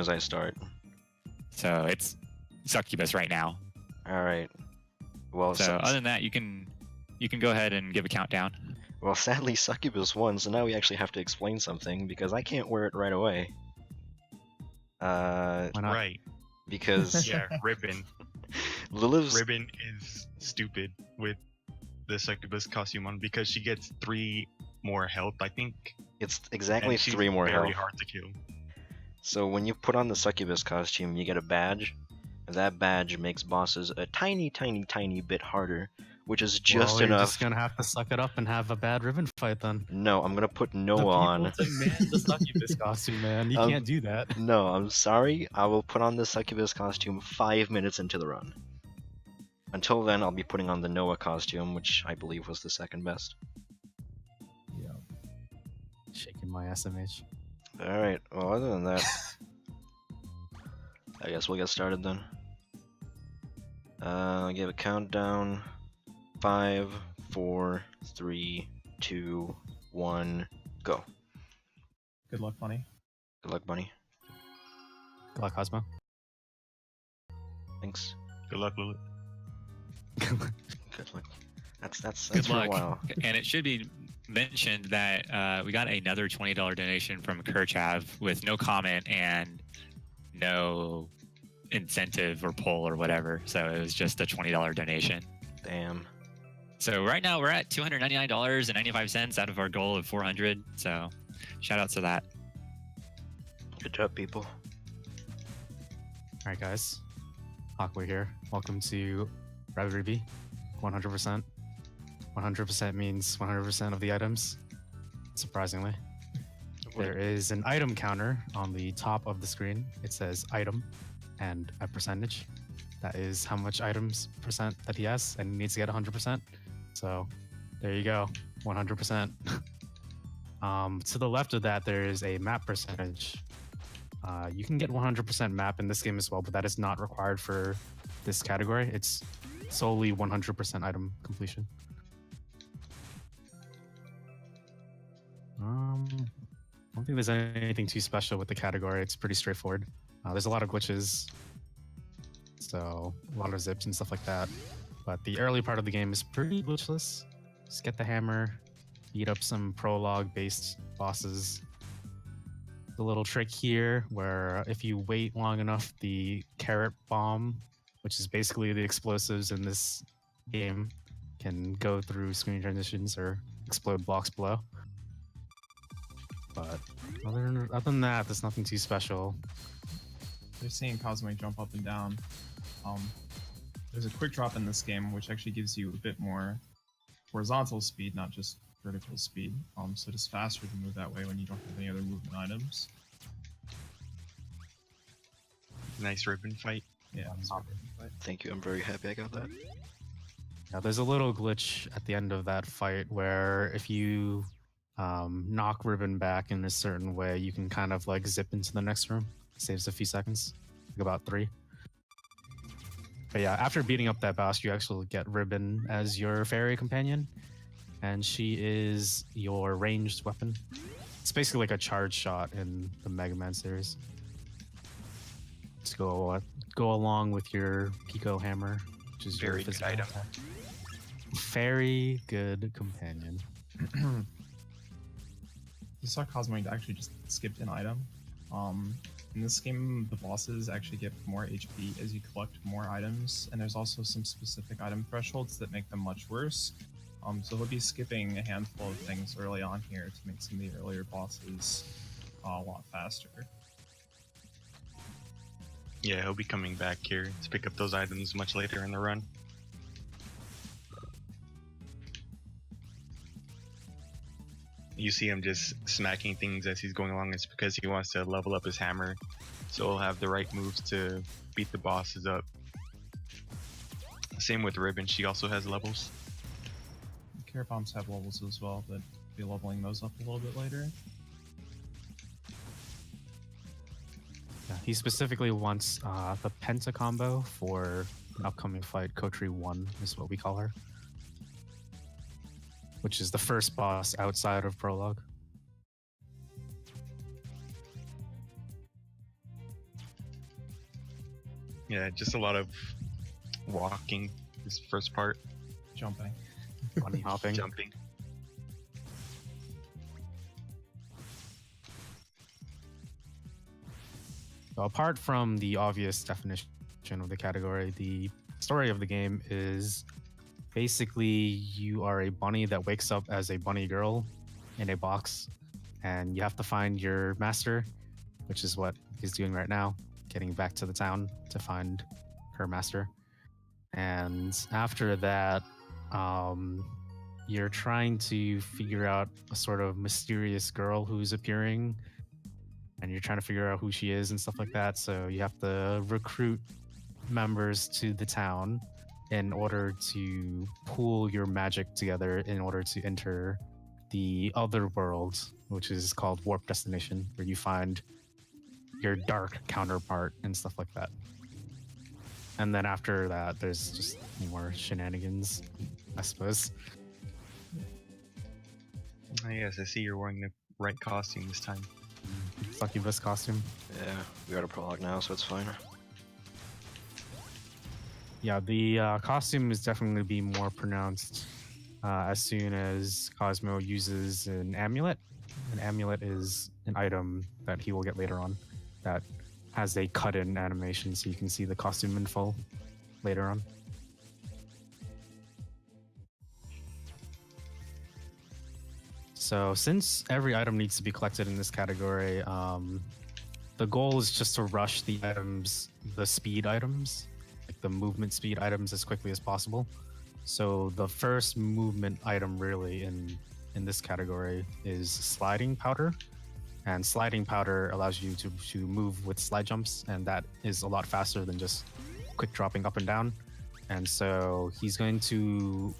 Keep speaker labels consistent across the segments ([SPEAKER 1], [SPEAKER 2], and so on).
[SPEAKER 1] as I start.
[SPEAKER 2] So it's Succubus right now.
[SPEAKER 1] All right. Well,
[SPEAKER 2] So other than that, you can go ahead and give a countdown.
[SPEAKER 1] Well, sadly, Succubus won, so now we actually have to explain something because I can't wear it right away.
[SPEAKER 3] Why not?
[SPEAKER 4] Right.
[SPEAKER 1] Because
[SPEAKER 4] Yeah, Ribbon.
[SPEAKER 1] Lilith's
[SPEAKER 4] Ribbon is stupid with the Succubus costume on because she gets 3 more health, I think.
[SPEAKER 1] it's exactly
[SPEAKER 4] And she's
[SPEAKER 1] 3 more
[SPEAKER 4] very
[SPEAKER 1] health.
[SPEAKER 4] hard to kill.
[SPEAKER 1] So when you put on the Succubus costume, you get a badge. And that badge makes bosses a tiny, tiny, tiny bit harder, which is just
[SPEAKER 3] Well,
[SPEAKER 1] enough.
[SPEAKER 3] You're just gonna have to suck it up and have a bad ribbon fight then.
[SPEAKER 1] No, I'm gonna put Noah
[SPEAKER 3] The
[SPEAKER 1] on.
[SPEAKER 3] people demand the Succubus costume, man. You can't do that.
[SPEAKER 1] No, I'm sorry. I will put on the Succubus costume 5 minutes into the run. Until then, I'll be putting on the Noah costume, which I believe was the second best.
[SPEAKER 3] Yeah. Shaking my SMH.
[SPEAKER 1] Alright, well, other than that, I guess we'll get started then. I'll give a countdown. 5, 4, 3, 2, 1, go.
[SPEAKER 5] Good luck, Bunny.
[SPEAKER 1] Good luck, Bunny.
[SPEAKER 3] Good luck, Cosmo.
[SPEAKER 1] Thanks.
[SPEAKER 4] Good luck, Lilith.
[SPEAKER 1] Good luck. That's
[SPEAKER 2] Good
[SPEAKER 1] for a
[SPEAKER 2] luck.
[SPEAKER 1] while.
[SPEAKER 2] And it should be mentioned that we got another $20 donation from Kerchav with no comment and no incentive or poll or whatever. So it was just a $20 donation.
[SPEAKER 1] Damn.
[SPEAKER 2] So right now we're at $299.95 out of our goal of 400. So shout out to that.
[SPEAKER 1] Good job, people.
[SPEAKER 3] Alright, guys. Aqua here. Welcome to Rabi-Ribi. 100%. 100% means 100% of the items, surprisingly. There is an item counter on the top of the screen. It says item and a percentage. That is how much items percent that he has, and he needs to get 100%. So there you go, 100%. To the left of that, there is a map percentage. You can get 100% map in this game as well, but that is not required for this category. It's solely 100% item completion. I don't think there's anything too special with the category. It's pretty straightforward. There's a lot of glitches, so a lot of zips and stuff like that. But the early part of the game is pretty glitchless. Just get the hammer, beat up some prologue-based bosses. The little trick here, where if you wait long enough, the carrot bomb, which is basically the explosives in this game, can go through screen transitions or explode blocks below. But other than that, there's nothing too special.
[SPEAKER 5] They're seeing Cosmoing jump up and down. There's a quick drop in this game, which actually gives you a bit more horizontal speed, not just vertical speed. So it is faster to move that way when you don't have any other movement items.
[SPEAKER 4] Nice ribbon fight.
[SPEAKER 5] Yeah, it's a ribbon fight.
[SPEAKER 1] Thank you, I'm very happy I got that.
[SPEAKER 3] Yeah, there's a little glitch at the end of that fight where if you knock Ribbon back in a certain way, you can kind of like zip into the next room. Saves a few seconds, like about 3. But yeah, after beating up that boss, you actually get Ribbon as your fairy companion, and she is your ranged weapon. It's basically like a charge shot in the Mega Man series. Just go along with your Pico hammer, which is
[SPEAKER 4] Very
[SPEAKER 3] your
[SPEAKER 4] good
[SPEAKER 3] physical
[SPEAKER 4] item.
[SPEAKER 3] attack. Very good companion.
[SPEAKER 5] You saw Cosmoing actually just skipped an item. In this game, the bosses actually get more HP as you collect more items, and there's also some specific item thresholds that make them much worse. So he'll be skipping a handful of things early on here to make some of the earlier bosses a lot faster.
[SPEAKER 4] Yeah, he'll be coming back here to pick up those items much later in the run. You see him just smacking things as he's going along. It's because he wants to level up his hammer, so he'll have the right moves to beat the bosses up. Same with Ribbon, she also has levels.
[SPEAKER 5] Carrot bombs have levels as well, but be leveling those up a little bit later.
[SPEAKER 3] Yeah, he specifically wants the Penta combo for an upcoming fight. Kotri 1 is what we call her, which is the first boss outside of Prologue.
[SPEAKER 4] Yeah, just a lot of walking. This first part,
[SPEAKER 5] Jumping.
[SPEAKER 3] Bunny hopping.
[SPEAKER 4] jumping.
[SPEAKER 3] So apart from the obvious definition of the category, the story of the game is basically you are a bunny that wakes up as a bunny girl in a box, and you have to find your master, which is what he's doing right now, getting back to the town to find her master. And after that, you're trying to figure out a sort of mysterious girl who's appearing, and you're trying to figure out who she is and stuff like that. So you have to recruit members to the town in order to pool your magic together in order to enter the other world, which is called Warp Destination, where you find your dark counterpart and stuff like that. And then after that, there's just more shenanigans, I suppose.
[SPEAKER 4] Oh, yes, I see you're wearing the right costume this time.
[SPEAKER 3] Succubus costume.
[SPEAKER 1] Yeah, we got a prologue now, so it's fine.
[SPEAKER 3] Yeah, the costume is definitely going to be more pronounced as soon as Cosmo uses an amulet. An amulet is an item that he will get later on that has a cut-in animation, so you can see the costume in full later on. So since every item needs to be collected in this category, the goal is just to rush the items, the speed items, like the movement speed items, as quickly as possible. So the first movement item really in this category is sliding powder. And sliding powder allows you to move with slide jumps, and that is a lot faster than just quick dropping up and down. And so he's going to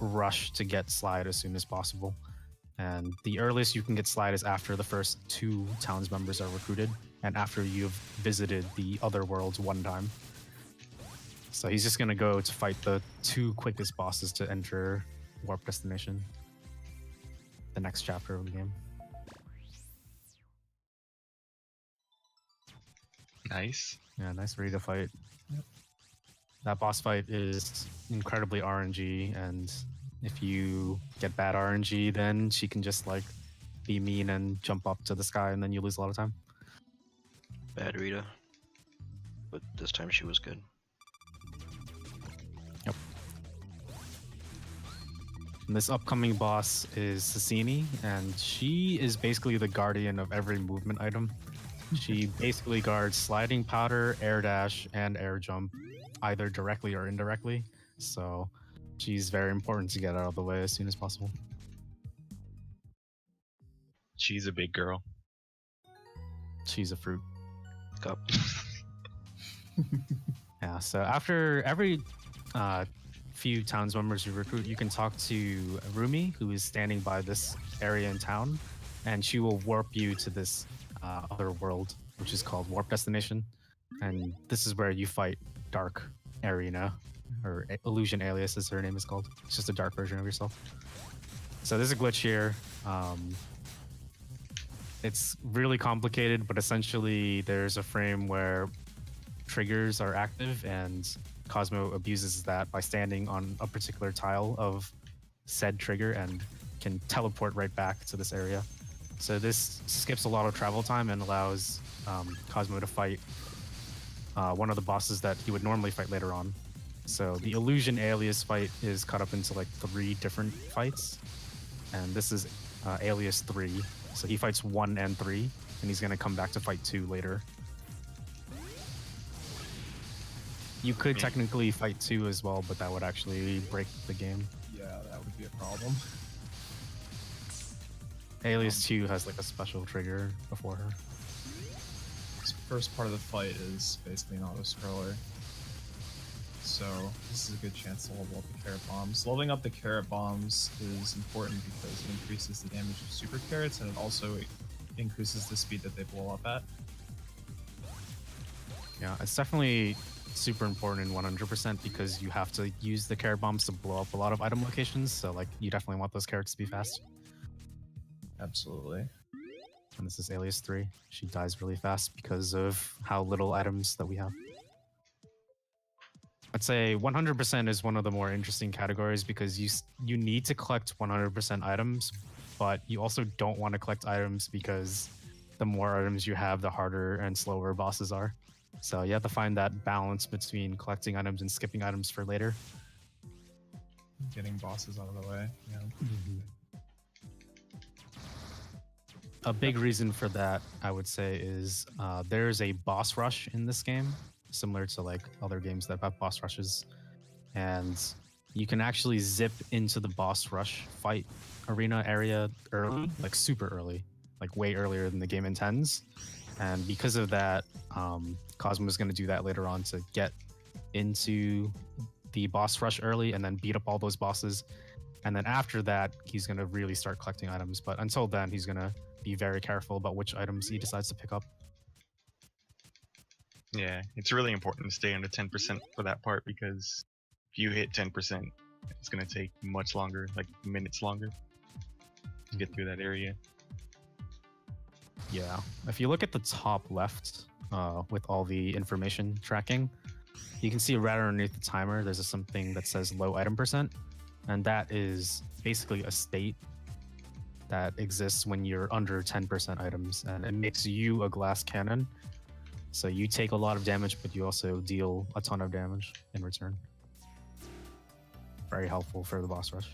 [SPEAKER 3] rush to get slide as soon as possible. And the earliest you can get slide is after the first 2 towns members are recruited and after you've visited the other worlds 1 time. So he's just going to go to fight the 2 quickest bosses to enter Warp Destination, the next chapter of the game.
[SPEAKER 4] Nice.
[SPEAKER 3] Yeah, nice ready to fight.
[SPEAKER 5] Yep.
[SPEAKER 3] That boss fight is incredibly RNG, and if you get bad RNG, then she can just like be mean and jump up to the sky, and then you lose a lot of time.
[SPEAKER 1] Bad Rita. But this time she was good.
[SPEAKER 3] Yep. And this upcoming boss is Sassini, and she is basically the guardian of every movement item. She basically guards sliding powder, air dash, and air jump, either directly or indirectly. So she's very important to get out of the way as soon as possible.
[SPEAKER 4] She's a big girl.
[SPEAKER 3] She's a fruit.
[SPEAKER 1] Cup.
[SPEAKER 3] Yeah, so after every few towns members you recruit, you can talk to Rumi, who is standing by this area in town, and she will warp you to this other world, which is called Warp Destination. And this is where you fight Dark Arena, or Illusion Alias as her name is called. It's just a dark version of yourself. So there's a glitch here. It's really complicated, but essentially there's a frame where triggers are active, and Cosmo abuses that by standing on a particular tile of said trigger and can teleport right back to this area. So this skips a lot of travel time and allows Cosmo to fight one of the bosses that he would normally fight later on. So the Illusion Alias fight is cut up into like 3 different fights, and this is Alias 3. So he fights 1 and 3, and he's going to come back to fight 2 later. You could technically fight 2 as well, but that would actually break the game.
[SPEAKER 5] Yeah, that would be a problem.
[SPEAKER 3] Alias 2 has like a special trigger before her.
[SPEAKER 5] This first part of the fight is basically an auto-scroller. So this is a good chance to level up the carrot bombs. Leveling up the carrot bombs is important because it increases the damage of super carrots, and it also increases the speed that they blow up at.
[SPEAKER 3] Yeah, it's definitely super important in 100% because you have to use the carrot bombs to blow up a lot of item locations. So like you definitely want those carrots to be fast.
[SPEAKER 5] Absolutely.
[SPEAKER 3] And this is Alias 3. She dies really fast because of how little items that we have. I'd say 100% is one of the more interesting categories because you need to collect 100% items, but you also don't want to collect items because the more items you have, the harder and slower bosses are. So you have to find that balance between collecting items and skipping items for later.
[SPEAKER 5] Getting bosses out of the way. Yeah.
[SPEAKER 3] A big reason for that, I would say, is there's a boss rush in this game, similar to like other games that have boss rushes, and you can actually zip into the boss rush fight arena area early, like super early, like way earlier than the game intends. And because of that, Cosmo is going to do that later on to get into the boss rush early and then beat up all those bosses. And then after that, he's going to really start collecting items. But until then, he's going to be very careful about which items he decides to pick up.
[SPEAKER 4] Yeah, it's really important to stay under 10% for that part because if you hit 10%, it's going to take much longer, like minutes longer, to get through that area.
[SPEAKER 3] Yeah. If you look at the top left with all the information tracking, you can see right underneath the timer, there's something that says low item percent. And that is basically a state that exists when you're under 10% items. And it makes you a glass cannon. So you take a lot of damage, but you also deal a ton of damage in return. Very helpful for the boss rush.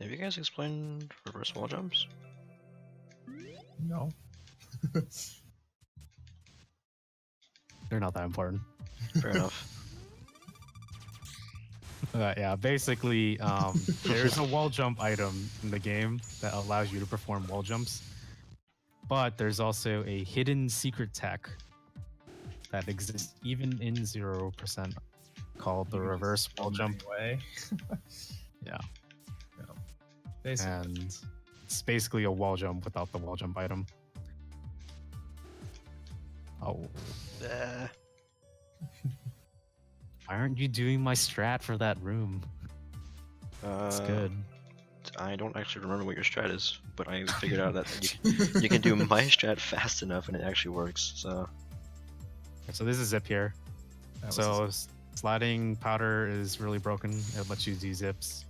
[SPEAKER 1] Have you guys explained reverse wall jumps?
[SPEAKER 5] No.
[SPEAKER 3] They're not that important.
[SPEAKER 1] Fair enough.
[SPEAKER 3] Yeah, basically, there's a wall jump item in the game that allows you to perform wall jumps, but there's also a hidden secret tech that exists even in 0% called the reverse wall jump.
[SPEAKER 5] Way.
[SPEAKER 3] Yeah.
[SPEAKER 5] Basically.
[SPEAKER 3] And it's basically a wall jump without the wall jump item. Oh, why aren't you doing my strat for that room? It's good.
[SPEAKER 1] I don't actually remember what your strat is, but I figured out that you can do my strat fast enough and it actually works. So
[SPEAKER 3] this is zip here.
[SPEAKER 5] That was
[SPEAKER 3] So sliding powder is really broken. It lets you do zips.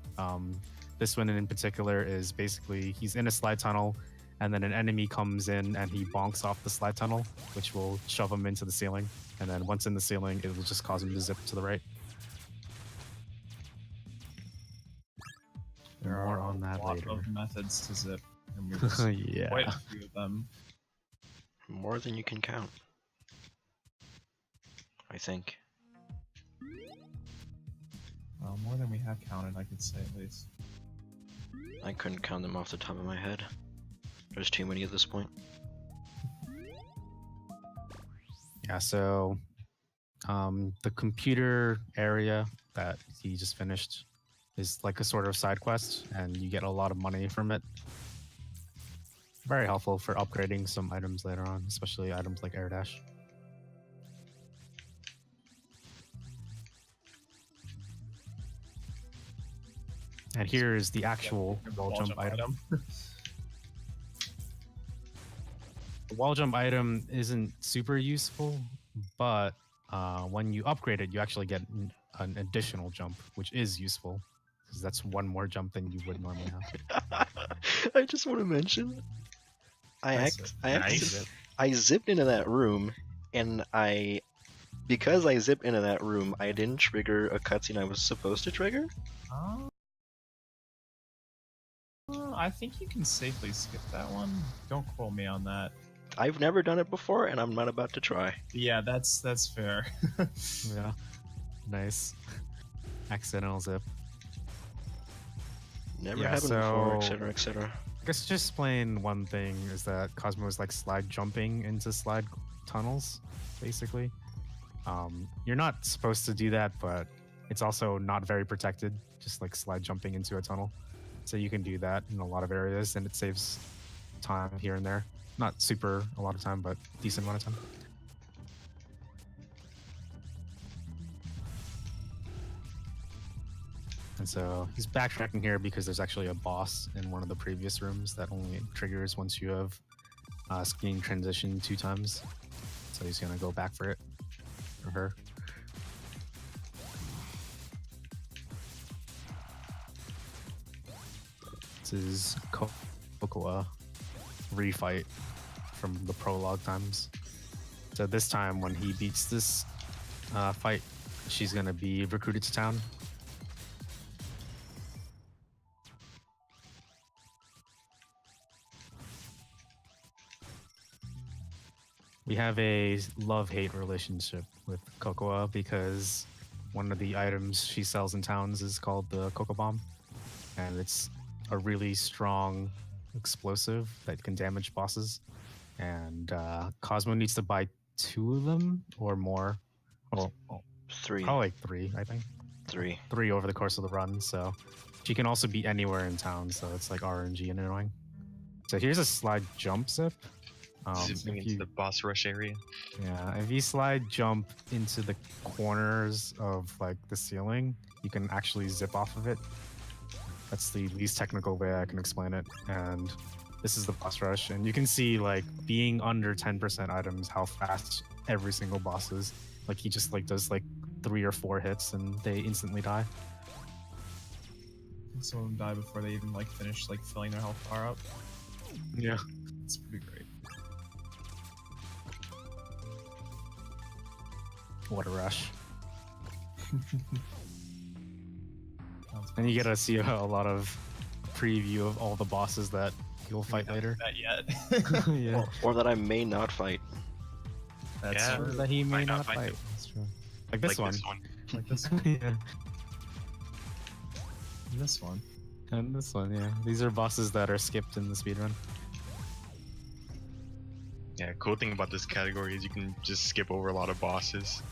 [SPEAKER 3] This one in particular is basically he's in a slide tunnel and then an enemy comes in and he bonks off the slide tunnel, which will shove him into the ceiling. And then once in the ceiling, it will just cause him to zip to the right.
[SPEAKER 5] There
[SPEAKER 3] More
[SPEAKER 5] are
[SPEAKER 3] on that
[SPEAKER 5] a lot
[SPEAKER 3] later.
[SPEAKER 5] of methods to zip, and we've seen
[SPEAKER 3] Yeah.
[SPEAKER 5] quite a few of them.
[SPEAKER 1] more than you can count, I think.
[SPEAKER 5] Well, more than we have counted, I could say at least.
[SPEAKER 1] I couldn't count them off the top of my head. There's too many at this point.
[SPEAKER 3] Yeah, so the computer area that he just finished is like a sort of side quest, and you get a lot of money from it. Very helpful for upgrading some items later on, especially items like air dash. And here is the actual wall jump item. The wall jump item isn't super useful, but when you upgrade it, you actually get an additional jump, which is useful because that's one more jump than you would normally have.
[SPEAKER 1] I just want to mention, I zipped into that room, and because I zipped into that room, I didn't trigger a cutscene I was supposed to trigger.
[SPEAKER 5] I think you can safely skip that one. Don't quote me on that.
[SPEAKER 1] I've never done it before, and I'm not about to try.
[SPEAKER 5] Yeah, that's fair.
[SPEAKER 3] Yeah, nice. Accidental zip.
[SPEAKER 1] Never
[SPEAKER 3] Yeah,
[SPEAKER 1] happened before,
[SPEAKER 3] so-
[SPEAKER 1] etc., etc.
[SPEAKER 3] I guess to explain one thing is that Cosmo is like slide jumping into slide tunnels, basically. You're not supposed to do that, but it's also not very protected, just like slide jumping into a tunnel. So you can do that in a lot of areas, and it saves time here and there. Not super a lot of time, but decent amount of time. And so he's backtracking here because there's actually a boss in one of the previous rooms that only triggers once you have skiing transition 2 times. So he's gonna go back for it, for her. This is Cocoa refight from the prologue times. So this time when he beats this fight, she's gonna be recruited to town. We have a love-hate relationship with Cocoa because one of the items she sells in towns is called the Cocoa Bomb, and it's a really strong explosive that can damage bosses. And Cosmo needs to buy 2 of them or more. Well,
[SPEAKER 1] 3.
[SPEAKER 3] probably like 3, I think.
[SPEAKER 1] 3.
[SPEAKER 3] 3 over the course of the run. So she can also be anywhere in town. So it's like RNG and annoying. So here's a slide jump zip.
[SPEAKER 4] Zipping into the boss rush area.
[SPEAKER 3] Yeah, if you slide jump into the corners of like the ceiling, you can actually zip off of it. That's the least technical way I can explain it. And this is the boss rush, and you can see like being under 10% items how fast every single boss is. Like he just like does like 3 or 4 hits and they instantly die.
[SPEAKER 5] Some of them die before they even like finish like filling their health bar up.
[SPEAKER 3] Yeah.
[SPEAKER 5] It's pretty great.
[SPEAKER 3] What a rush. And you get to see a lot of preview of all the bosses that you'll fight later.
[SPEAKER 5] Not yet.
[SPEAKER 3] Yeah.
[SPEAKER 1] Or that I may not fight.
[SPEAKER 5] That's
[SPEAKER 4] Yeah.
[SPEAKER 5] true.
[SPEAKER 3] That he may
[SPEAKER 4] Might not
[SPEAKER 3] not
[SPEAKER 4] fight
[SPEAKER 3] fight.
[SPEAKER 4] him.
[SPEAKER 3] That's true. Like this one.
[SPEAKER 5] Like this one.
[SPEAKER 3] Yeah.
[SPEAKER 5] And this one.
[SPEAKER 3] And this one, yeah. These are bosses that are skipped in the speedrun.
[SPEAKER 4] Yeah, cool thing about this category is you can just skip over a lot of bosses.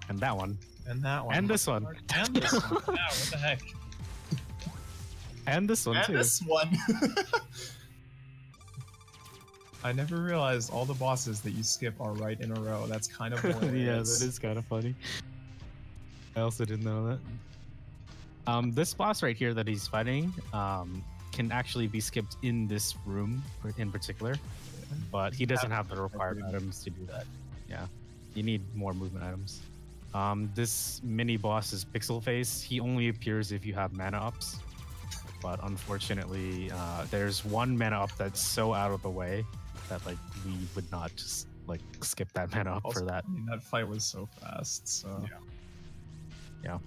[SPEAKER 3] And that one.
[SPEAKER 5] And that one.
[SPEAKER 3] And this one.
[SPEAKER 5] And this one. Yeah, what the heck?
[SPEAKER 3] And this one
[SPEAKER 5] And
[SPEAKER 3] too.
[SPEAKER 5] this one. I never realized all the bosses that you skip are right in a row. That's kind of
[SPEAKER 3] Yeah,
[SPEAKER 5] hilarious.
[SPEAKER 3] that is kind of funny. I also didn't know that. This boss right here that he's fighting can actually be skipped in this room in particular, but he doesn't have the required items to do that. Yeah, you need more movement items. This mini boss is Pixel Face. He only appears if you have mana ups, but unfortunately, there's one mana up that's so out of the way that like we would not just like skip that mana up
[SPEAKER 5] Also,
[SPEAKER 3] for that.
[SPEAKER 5] I mean, that fight was so fast, so...
[SPEAKER 3] Yeah.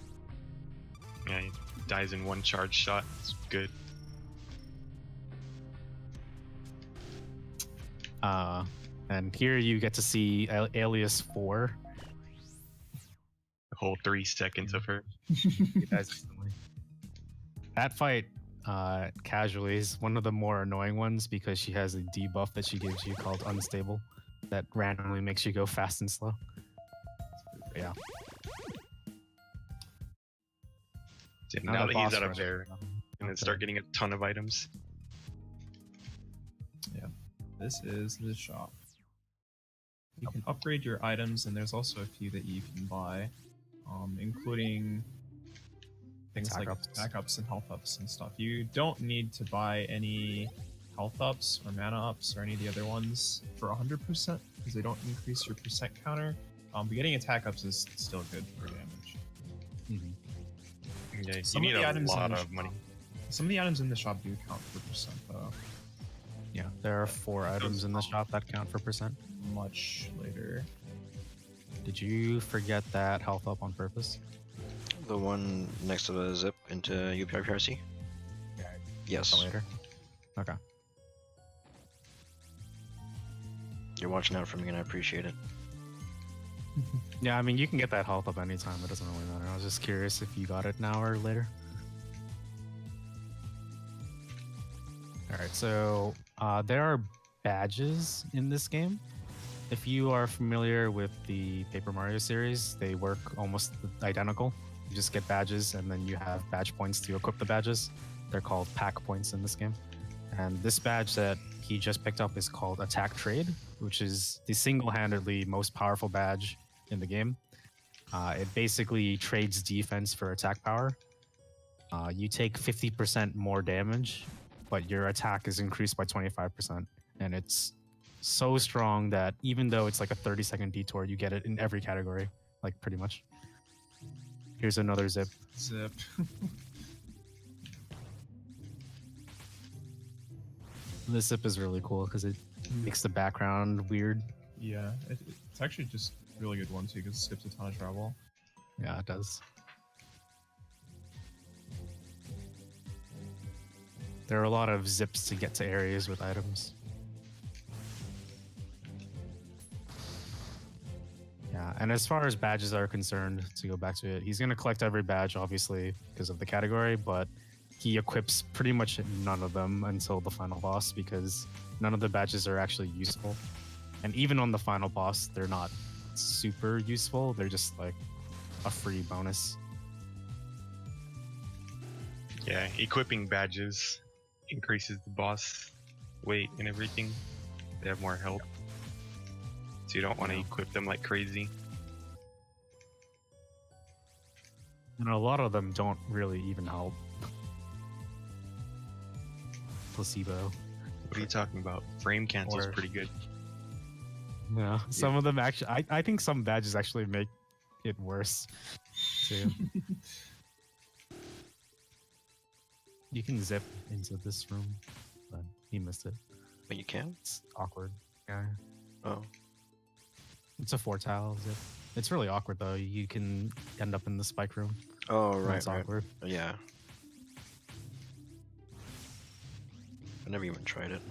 [SPEAKER 4] Yeah, he dies in 1 charge shot. It's good.
[SPEAKER 3] And here you get to see Alias 4.
[SPEAKER 4] The whole 3 seconds of her.
[SPEAKER 3] He dies instantly. That fight, casually, is one of the more annoying ones because she has a debuff that she gives you called Unstable that randomly makes you go fast and slow. Yeah.
[SPEAKER 4] Now
[SPEAKER 3] the
[SPEAKER 4] that he's
[SPEAKER 3] boss
[SPEAKER 4] out of
[SPEAKER 3] rush.
[SPEAKER 4] there, and then start getting a ton of items.
[SPEAKER 5] This is the shop. You can upgrade your items, and there's also a few that you can buy, including things
[SPEAKER 3] Attack
[SPEAKER 5] like
[SPEAKER 3] ups.
[SPEAKER 5] backups and health ups and stuff. You don't need to buy any health ups or mana ups or any of the other ones for 100% because they don't increase your percent counter. But getting attack ups is still good for damage.
[SPEAKER 3] Mm-hmm.
[SPEAKER 4] Yeah, you
[SPEAKER 5] Some of
[SPEAKER 4] need
[SPEAKER 5] the
[SPEAKER 4] a
[SPEAKER 5] items in
[SPEAKER 4] lot
[SPEAKER 5] the
[SPEAKER 4] of
[SPEAKER 5] shop-
[SPEAKER 4] money.
[SPEAKER 5] Some of the items in the shop do count for percent, though.
[SPEAKER 3] Yeah, there are 4 items in the shop that count for percent.
[SPEAKER 5] Much later.
[SPEAKER 3] Did you forget that health up on purpose?
[SPEAKER 1] The one next to the zip into UPRPRC?
[SPEAKER 3] Yeah.
[SPEAKER 1] Yes.
[SPEAKER 3] Later. Okay.
[SPEAKER 1] You're watching out for me and I appreciate it.
[SPEAKER 3] Yeah, I mean, you can get that health up anytime. It doesn't really matter. I was just curious if you got it now or later. Alright, so there are badges in this game. If you are familiar with the Paper Mario series, they work almost identical. You just get badges and then you have badge points to equip the badges. They're called pack points in this game. And this badge that he just picked up is called Attack Trade, which is the single-handedly most powerful badge in the game. It basically trades defense for attack power. You take 50% more damage, but your attack is increased by 25%. And it's so strong that even though it's like a 30-second detour, you get it in every category, like pretty much. Here's another zip.
[SPEAKER 5] Zip.
[SPEAKER 3] This zip is really cool because it makes the background weird.
[SPEAKER 5] Yeah, it's actually just a really good one too because it skips a ton of travel.
[SPEAKER 3] Yeah, it does. There are a lot of zips to get to areas with items. Yeah, and as far as badges are concerned, to go back to it, he's going to collect every badge, obviously, because of the category, but he equips pretty much none of them until the final boss because none of the badges are actually useful. And even on the final boss, they're not super useful. They're just like a free bonus.
[SPEAKER 4] Yeah, equipping badges increases the boss weight and everything. They have more health. So you don't want to equip them like crazy.
[SPEAKER 3] And a lot of them don't really even help. Placebo.
[SPEAKER 4] What are you talking about? Frame cancel's
[SPEAKER 3] Or-
[SPEAKER 4] pretty good.
[SPEAKER 3] Yeah, some of them actually. I think some badges actually make it worse too. You can zip into this room, but he missed it.
[SPEAKER 1] But you can?
[SPEAKER 3] It's awkward. Yeah,
[SPEAKER 1] Oh.
[SPEAKER 3] it's a 4-tile zip. It's really awkward though. You can end up in the spike room.
[SPEAKER 1] Oh,
[SPEAKER 3] and
[SPEAKER 1] right,
[SPEAKER 3] It's
[SPEAKER 1] right.
[SPEAKER 3] awkward.
[SPEAKER 1] Yeah. I never even tried it.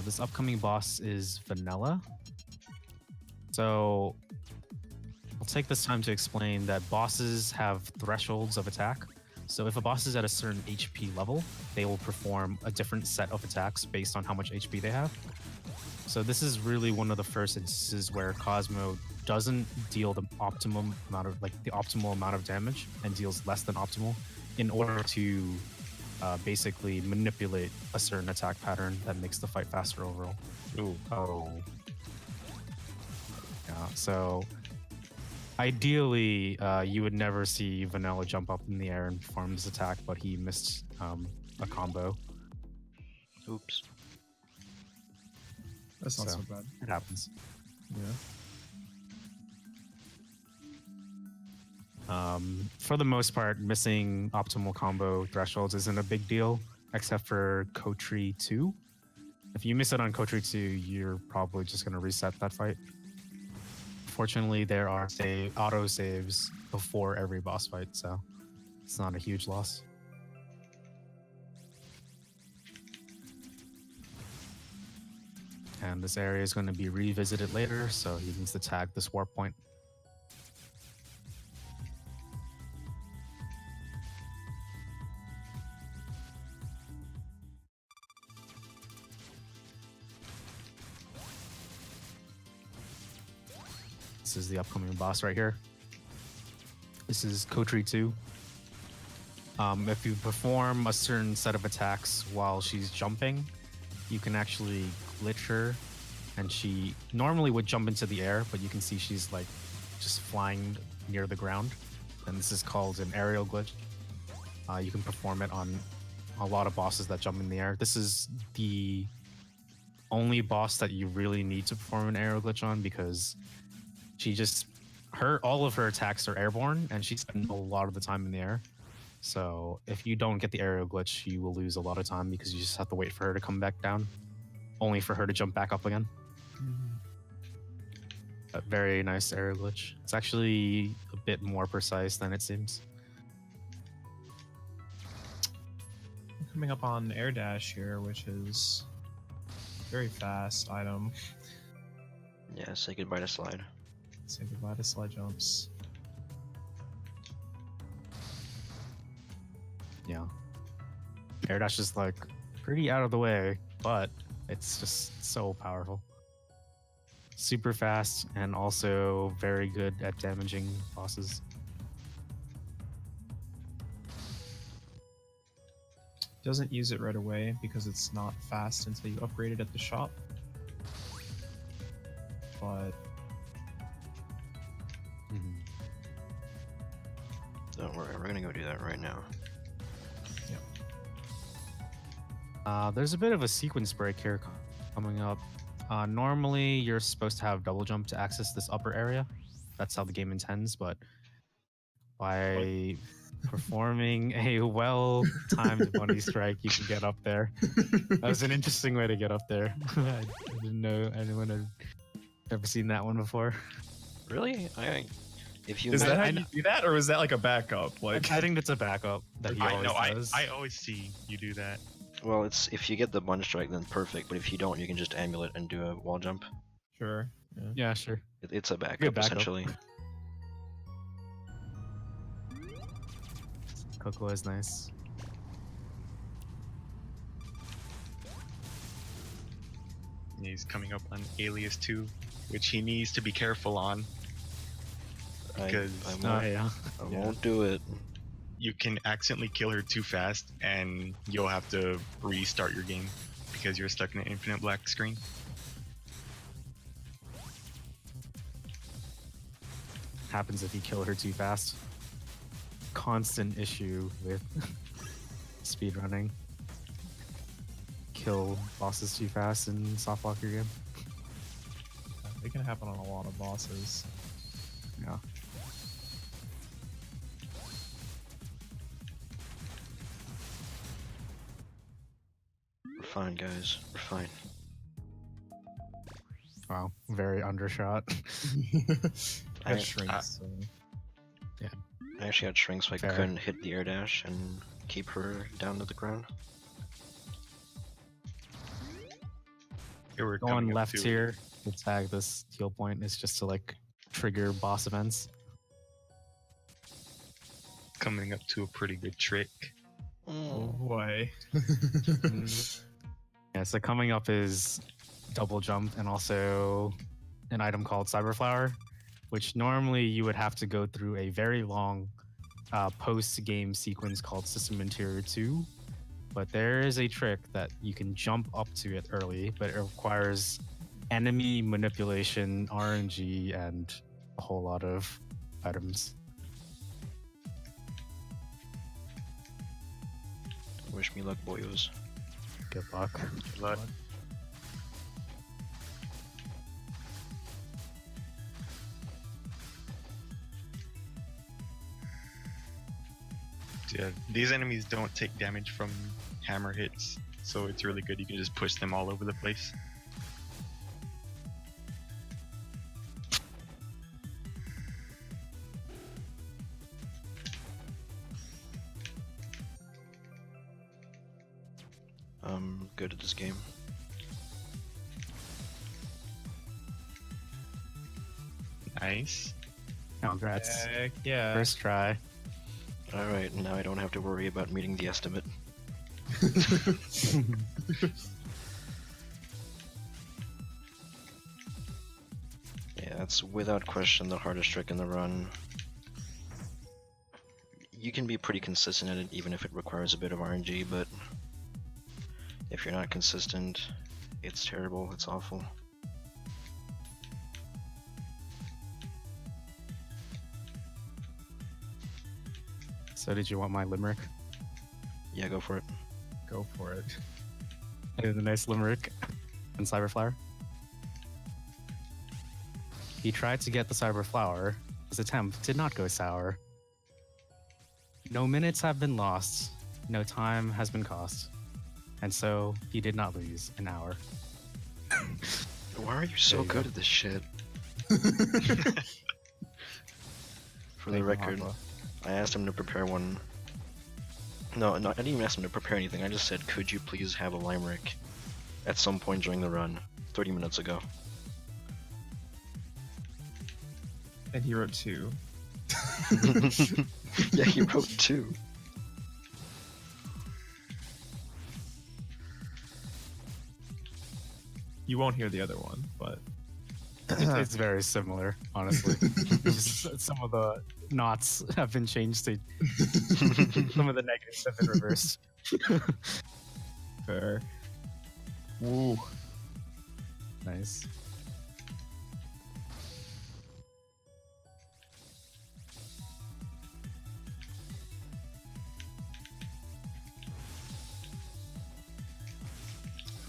[SPEAKER 3] This upcoming boss is Vanilla. So I'll take this time to explain that bosses have thresholds of attack. So if a boss is at a certain HP level, they will perform a different set of attacks based on how much HP they have. So this is really one of the first instances where Cosmo doesn't deal the optimum amount of the optimal amount of damage and deals less than optimal in order to basically manipulate a certain attack pattern that makes the fight faster overall.
[SPEAKER 4] Ooh.
[SPEAKER 3] Oh. Yeah, so ideally, you would never see Vanilla jump up in the air and perform his attack, but he missed a combo.
[SPEAKER 1] Oops.
[SPEAKER 5] That's not
[SPEAKER 3] So-
[SPEAKER 5] so bad.
[SPEAKER 3] It happens.
[SPEAKER 5] Yeah.
[SPEAKER 3] For the most part, missing optimal combo thresholds isn't a big deal, except for Kotri 2. If you miss it on Kotri 2, you're probably just going to reset that fight. Fortunately, there are auto saves before every boss fight, so it's not a huge loss. And this area is going to be revisited later, so he needs to tag this warp point. This is the upcoming boss right here. This is Kotri 2. If you perform a certain set of attacks while she's jumping, you can actually glitch her, and she normally would jump into the air, but you can see she's like just flying near the ground, and this is called an aerial glitch. You can perform it on a lot of bosses that jump in the air. This is the only boss that you really need to perform an aerial glitch on because she just all of her attacks are airborne, and she spends a lot of the time in the air. So if you don't get the aerial glitch, you will lose a lot of time because you just have to wait for her to come back down, only for her to jump back up again. A very nice aerial glitch. It's actually a bit more precise than it seems.
[SPEAKER 5] Coming up on air dash here, which is very fast item.
[SPEAKER 1] Yeah, say goodbye to slide.
[SPEAKER 5] Say goodbye to slide jumps.
[SPEAKER 3] Yeah. Air dash is like pretty out of the way, but it's just so powerful. Super fast and also very good at damaging bosses.
[SPEAKER 5] Doesn't use it right away because it's not fast until you upgrade it at the shop. But
[SPEAKER 1] Don't worry, we're gonna go do that right now.
[SPEAKER 3] There's a bit of a sequence break here coming up. Normally, you're supposed to have double jump to access this upper area. That's how the game intends, but by performing a well-timed bunny strike, you can get up there. That was an interesting way to get up there. I didn't know anyone had ever seen that one before.
[SPEAKER 1] Really? If you
[SPEAKER 5] is that how
[SPEAKER 3] I
[SPEAKER 5] you
[SPEAKER 3] know-
[SPEAKER 5] do that, or is that like a backup? Like,
[SPEAKER 3] I think it's a backup that he always does.
[SPEAKER 4] I always see you do that.
[SPEAKER 1] well, it's if you get the bunny strike, then perfect. But if you don't, you can just amulet and do a wall jump.
[SPEAKER 5] sure. Yeah.
[SPEAKER 3] Yeah, sure.
[SPEAKER 1] It's a backup,
[SPEAKER 3] Good backup.
[SPEAKER 1] essentially.
[SPEAKER 3] Cocoa is nice.
[SPEAKER 4] He's coming up on Alias 2, which he needs to be careful on. Because
[SPEAKER 1] I
[SPEAKER 3] Oh,
[SPEAKER 1] won't,
[SPEAKER 3] yeah.
[SPEAKER 1] I won't do it.
[SPEAKER 4] you can accidentally kill her too fast, and you'll have to restart your game because you're stuck in an infinite black screen.
[SPEAKER 3] Happens if you kill her too fast. Constant issue with speedrunning. Kill bosses too fast and soft lock your game.
[SPEAKER 5] It can happen on a lot of bosses.
[SPEAKER 3] Yeah.
[SPEAKER 1] We're fine, guys. We're fine.
[SPEAKER 3] Wow. Very undershot.
[SPEAKER 1] I-
[SPEAKER 5] That shrinks. So.
[SPEAKER 1] I actually had shrink, so I
[SPEAKER 3] Fair.
[SPEAKER 1] couldn't hit the air dash and keep her down to the ground.
[SPEAKER 4] Here we're
[SPEAKER 3] Going
[SPEAKER 4] coming up
[SPEAKER 3] left
[SPEAKER 4] to-
[SPEAKER 3] here to tag this heal point is just to like trigger boss events.
[SPEAKER 4] Coming up to a pretty good trick.
[SPEAKER 5] Oh boy.
[SPEAKER 3] Yeah, so coming up is double jump and also an item called Cyberflower, which normally you would have to go through a very long post-game sequence called System Interior 2. But there is a trick that you can jump up to it early, but it requires enemy manipulation, RNG, and a whole lot of items.
[SPEAKER 1] Wish me luck, boyos.
[SPEAKER 3] Good luck.
[SPEAKER 4] But yeah, these enemies don't take damage from hammer hits, so it's really good. You can just push them all over the place.
[SPEAKER 1] I'm good at this game.
[SPEAKER 4] Nice.
[SPEAKER 3] Congrats.
[SPEAKER 5] Heck yeah.
[SPEAKER 3] First try.
[SPEAKER 1] Alright, now I don't have to worry about meeting the estimate. Yeah, that's without question the hardest trick in the run. You can be pretty consistent at it even if it requires a bit of RNG, but if you're not consistent, it's terrible, it's awful.
[SPEAKER 3] So did you want my limerick?
[SPEAKER 1] Yeah, go for it.
[SPEAKER 5] Go for it.
[SPEAKER 3] I did a nice limerick in Cyberflower. He tried to get the Cyberflower. His attempt did not go sour. No minutes have been lost. No time has been cost. And so he did not lose an hour.
[SPEAKER 1] Why are you so
[SPEAKER 3] There you
[SPEAKER 1] good
[SPEAKER 3] go.
[SPEAKER 1] at this shit? For the
[SPEAKER 5] Thank you,
[SPEAKER 1] record,
[SPEAKER 5] Hava.
[SPEAKER 1] I asked him to prepare one. No, I didn't even ask him to prepare anything. I just said, could you please have a limerick at some point during the run, 30 minutes ago.
[SPEAKER 5] And he wrote 2.
[SPEAKER 1] Yeah, he wrote 2.
[SPEAKER 5] You won't hear the other one, but
[SPEAKER 3] It's very similar, honestly. Just some of the knots have been changed to some of the negatives have been reversed.
[SPEAKER 5] Fair. Ooh.
[SPEAKER 3] Nice.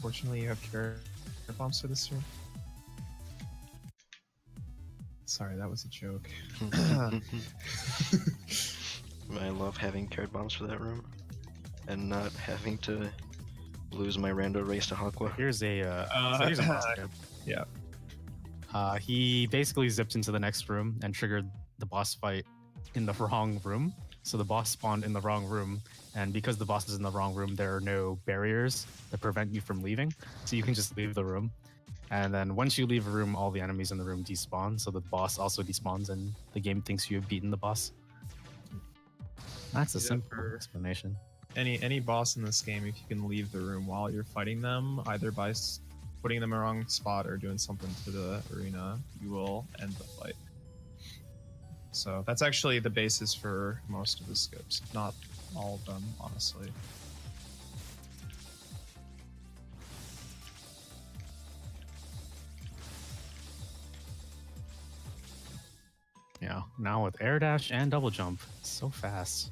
[SPEAKER 5] Fortunately, you have carrot bombs for this room. Sorry, that was a joke.
[SPEAKER 1] I love having carrot bombs for that room, and not having to lose my rando race to Aqua.
[SPEAKER 3] Here's a boss skip.
[SPEAKER 5] Yeah.
[SPEAKER 3] He basically zipped into the next room and triggered the boss fight in the wrong room. So the boss spawned in the wrong room, and because the boss is in the wrong room, there are no barriers that prevent you from leaving. So you can just leave the room. And then once you leave a room, all the enemies in the room despawn, so the boss also despawns, and the game thinks you have beaten the boss. That's a simple explanation.
[SPEAKER 5] Any boss in this game, if you can leave the room while you're fighting them, either by putting them in the wrong spot or doing something to the arena, you will end the fight. So that's actually the basis for most of the skips, not all of them, honestly.
[SPEAKER 3] Yeah, now with air dash and double jump, it's so fast.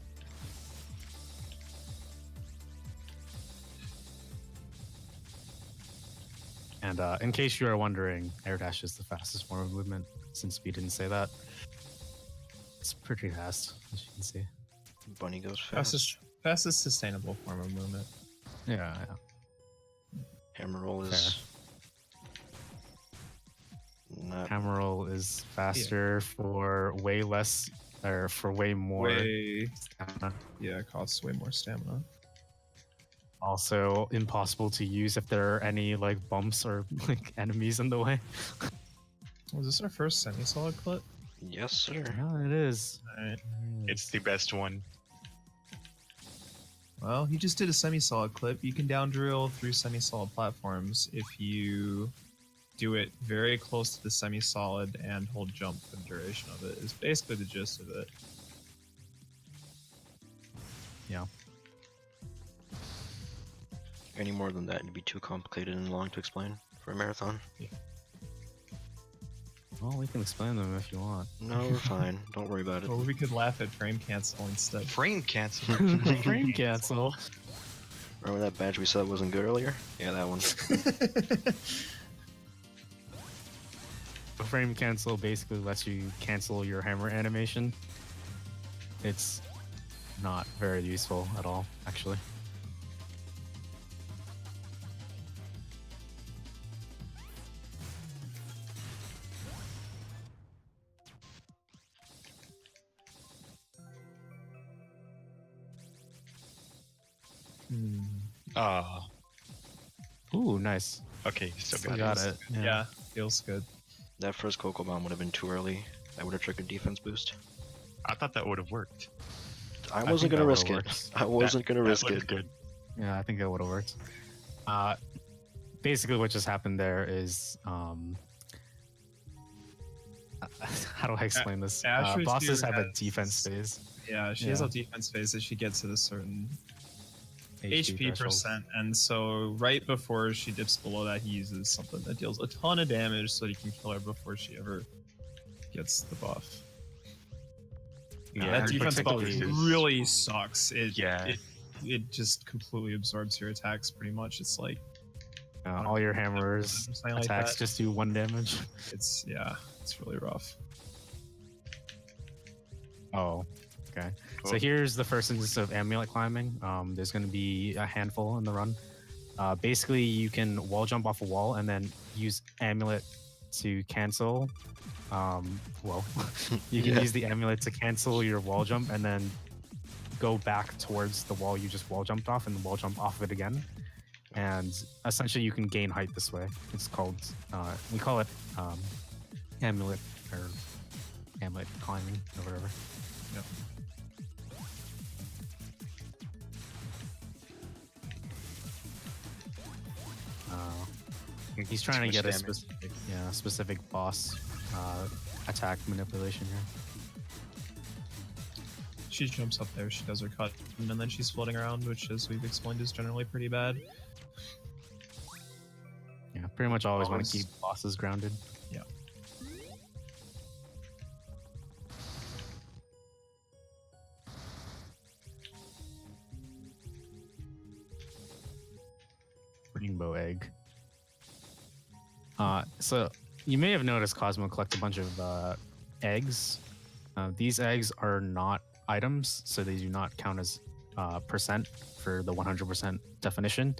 [SPEAKER 3] And in case you are wondering, air dash is the fastest form of movement, since we didn't say that. It's pretty fast, as you can see.
[SPEAKER 1] Bunny goes fast.
[SPEAKER 5] Fastest sustainable form of movement.
[SPEAKER 3] Yeah.
[SPEAKER 1] Hammer roll is not.
[SPEAKER 3] Hammer roll is faster for way less, or for way more stamina.
[SPEAKER 5] Yeah, it costs way more stamina.
[SPEAKER 3] Also impossible to use if there are any like bumps or like enemies in the way.
[SPEAKER 5] Was this our first semi-solid clip?
[SPEAKER 1] Yes, sir.
[SPEAKER 3] Yeah, it is.
[SPEAKER 5] Alright.
[SPEAKER 4] It's the best one.
[SPEAKER 5] Well, he just did a semi-solid clip. You can down drill through semi-solid platforms if you do it very close to the semi-solid and hold jump for the duration of it. Is basically the gist of it.
[SPEAKER 3] Yeah.
[SPEAKER 1] Any more than that, it'd be too complicated and long to explain for a marathon.
[SPEAKER 3] Well, we can explain them if you want.
[SPEAKER 1] No, we're fine. Don't worry about it.
[SPEAKER 5] Or we could laugh at frame cancel instead.
[SPEAKER 4] Frame cancel.
[SPEAKER 3] Frame cancel.
[SPEAKER 1] Remember that badge we said wasn't good earlier? Yeah, that one.
[SPEAKER 3] Frame cancel basically lets you cancel your hammer animation. It's not very useful at all, actually. Ooh, nice.
[SPEAKER 4] Okay, so
[SPEAKER 3] I got it.
[SPEAKER 5] Yeah, feels good.
[SPEAKER 1] That first Coco Bomb would have been too early. I would have triggered defense boost.
[SPEAKER 4] I thought that would have worked.
[SPEAKER 1] I wasn't gonna
[SPEAKER 3] that
[SPEAKER 1] risk
[SPEAKER 3] would've
[SPEAKER 1] it.
[SPEAKER 3] worked.
[SPEAKER 1] I wasn't gonna risk
[SPEAKER 4] looked
[SPEAKER 1] it.
[SPEAKER 4] good.
[SPEAKER 3] Yeah, I think that would have worked. Basically, what just happened there is, how do I explain this?
[SPEAKER 5] Asher's
[SPEAKER 3] Bosses
[SPEAKER 5] here
[SPEAKER 3] have a
[SPEAKER 5] has-
[SPEAKER 3] defense phase.
[SPEAKER 5] Yeah, she has a defense phase as she gets to a certain HP
[SPEAKER 3] threshold.
[SPEAKER 5] percent, and so right before she dips below that, he uses something that deals a ton of damage so that he can kill her before she ever gets the buff.
[SPEAKER 4] Yeah,
[SPEAKER 5] that
[SPEAKER 4] her
[SPEAKER 5] defense buff
[SPEAKER 4] particularly is-
[SPEAKER 5] really sucks.
[SPEAKER 4] Yeah.
[SPEAKER 5] It just completely absorbs your attacks pretty much. It's like
[SPEAKER 3] All your hammers
[SPEAKER 5] something like
[SPEAKER 3] attacks
[SPEAKER 5] that.
[SPEAKER 3] just do 1 damage.
[SPEAKER 5] It's really rough.
[SPEAKER 3] Oh, okay. So
[SPEAKER 4] Cool.
[SPEAKER 3] here's the first instance of amulet climbing. There's going to be a handful in the run. Basically, you can wall jump off a wall and then use amulet to cancel. You can use the amulet to cancel your wall jump and then go back towards the wall you just wall jumped off and wall jump off of it again. And essentially, you can gain height this way. It's called, we call it amulet or amulet climbing or whatever.
[SPEAKER 5] Yep.
[SPEAKER 3] He's trying to
[SPEAKER 4] Too
[SPEAKER 3] get
[SPEAKER 4] much
[SPEAKER 3] a
[SPEAKER 4] damage.
[SPEAKER 3] specific boss attack manipulation here.
[SPEAKER 5] She jumps up there, she does her cut, and then she's floating around, which, as we've explained, is generally pretty bad.
[SPEAKER 3] Yeah, pretty much always want
[SPEAKER 5] Always.
[SPEAKER 3] to keep bosses grounded.
[SPEAKER 5] Yeah.
[SPEAKER 3] Rainbow egg. So you may have noticed Cosmo collect a bunch of eggs. These eggs are not items, so they do not count as percent for the 100% definition,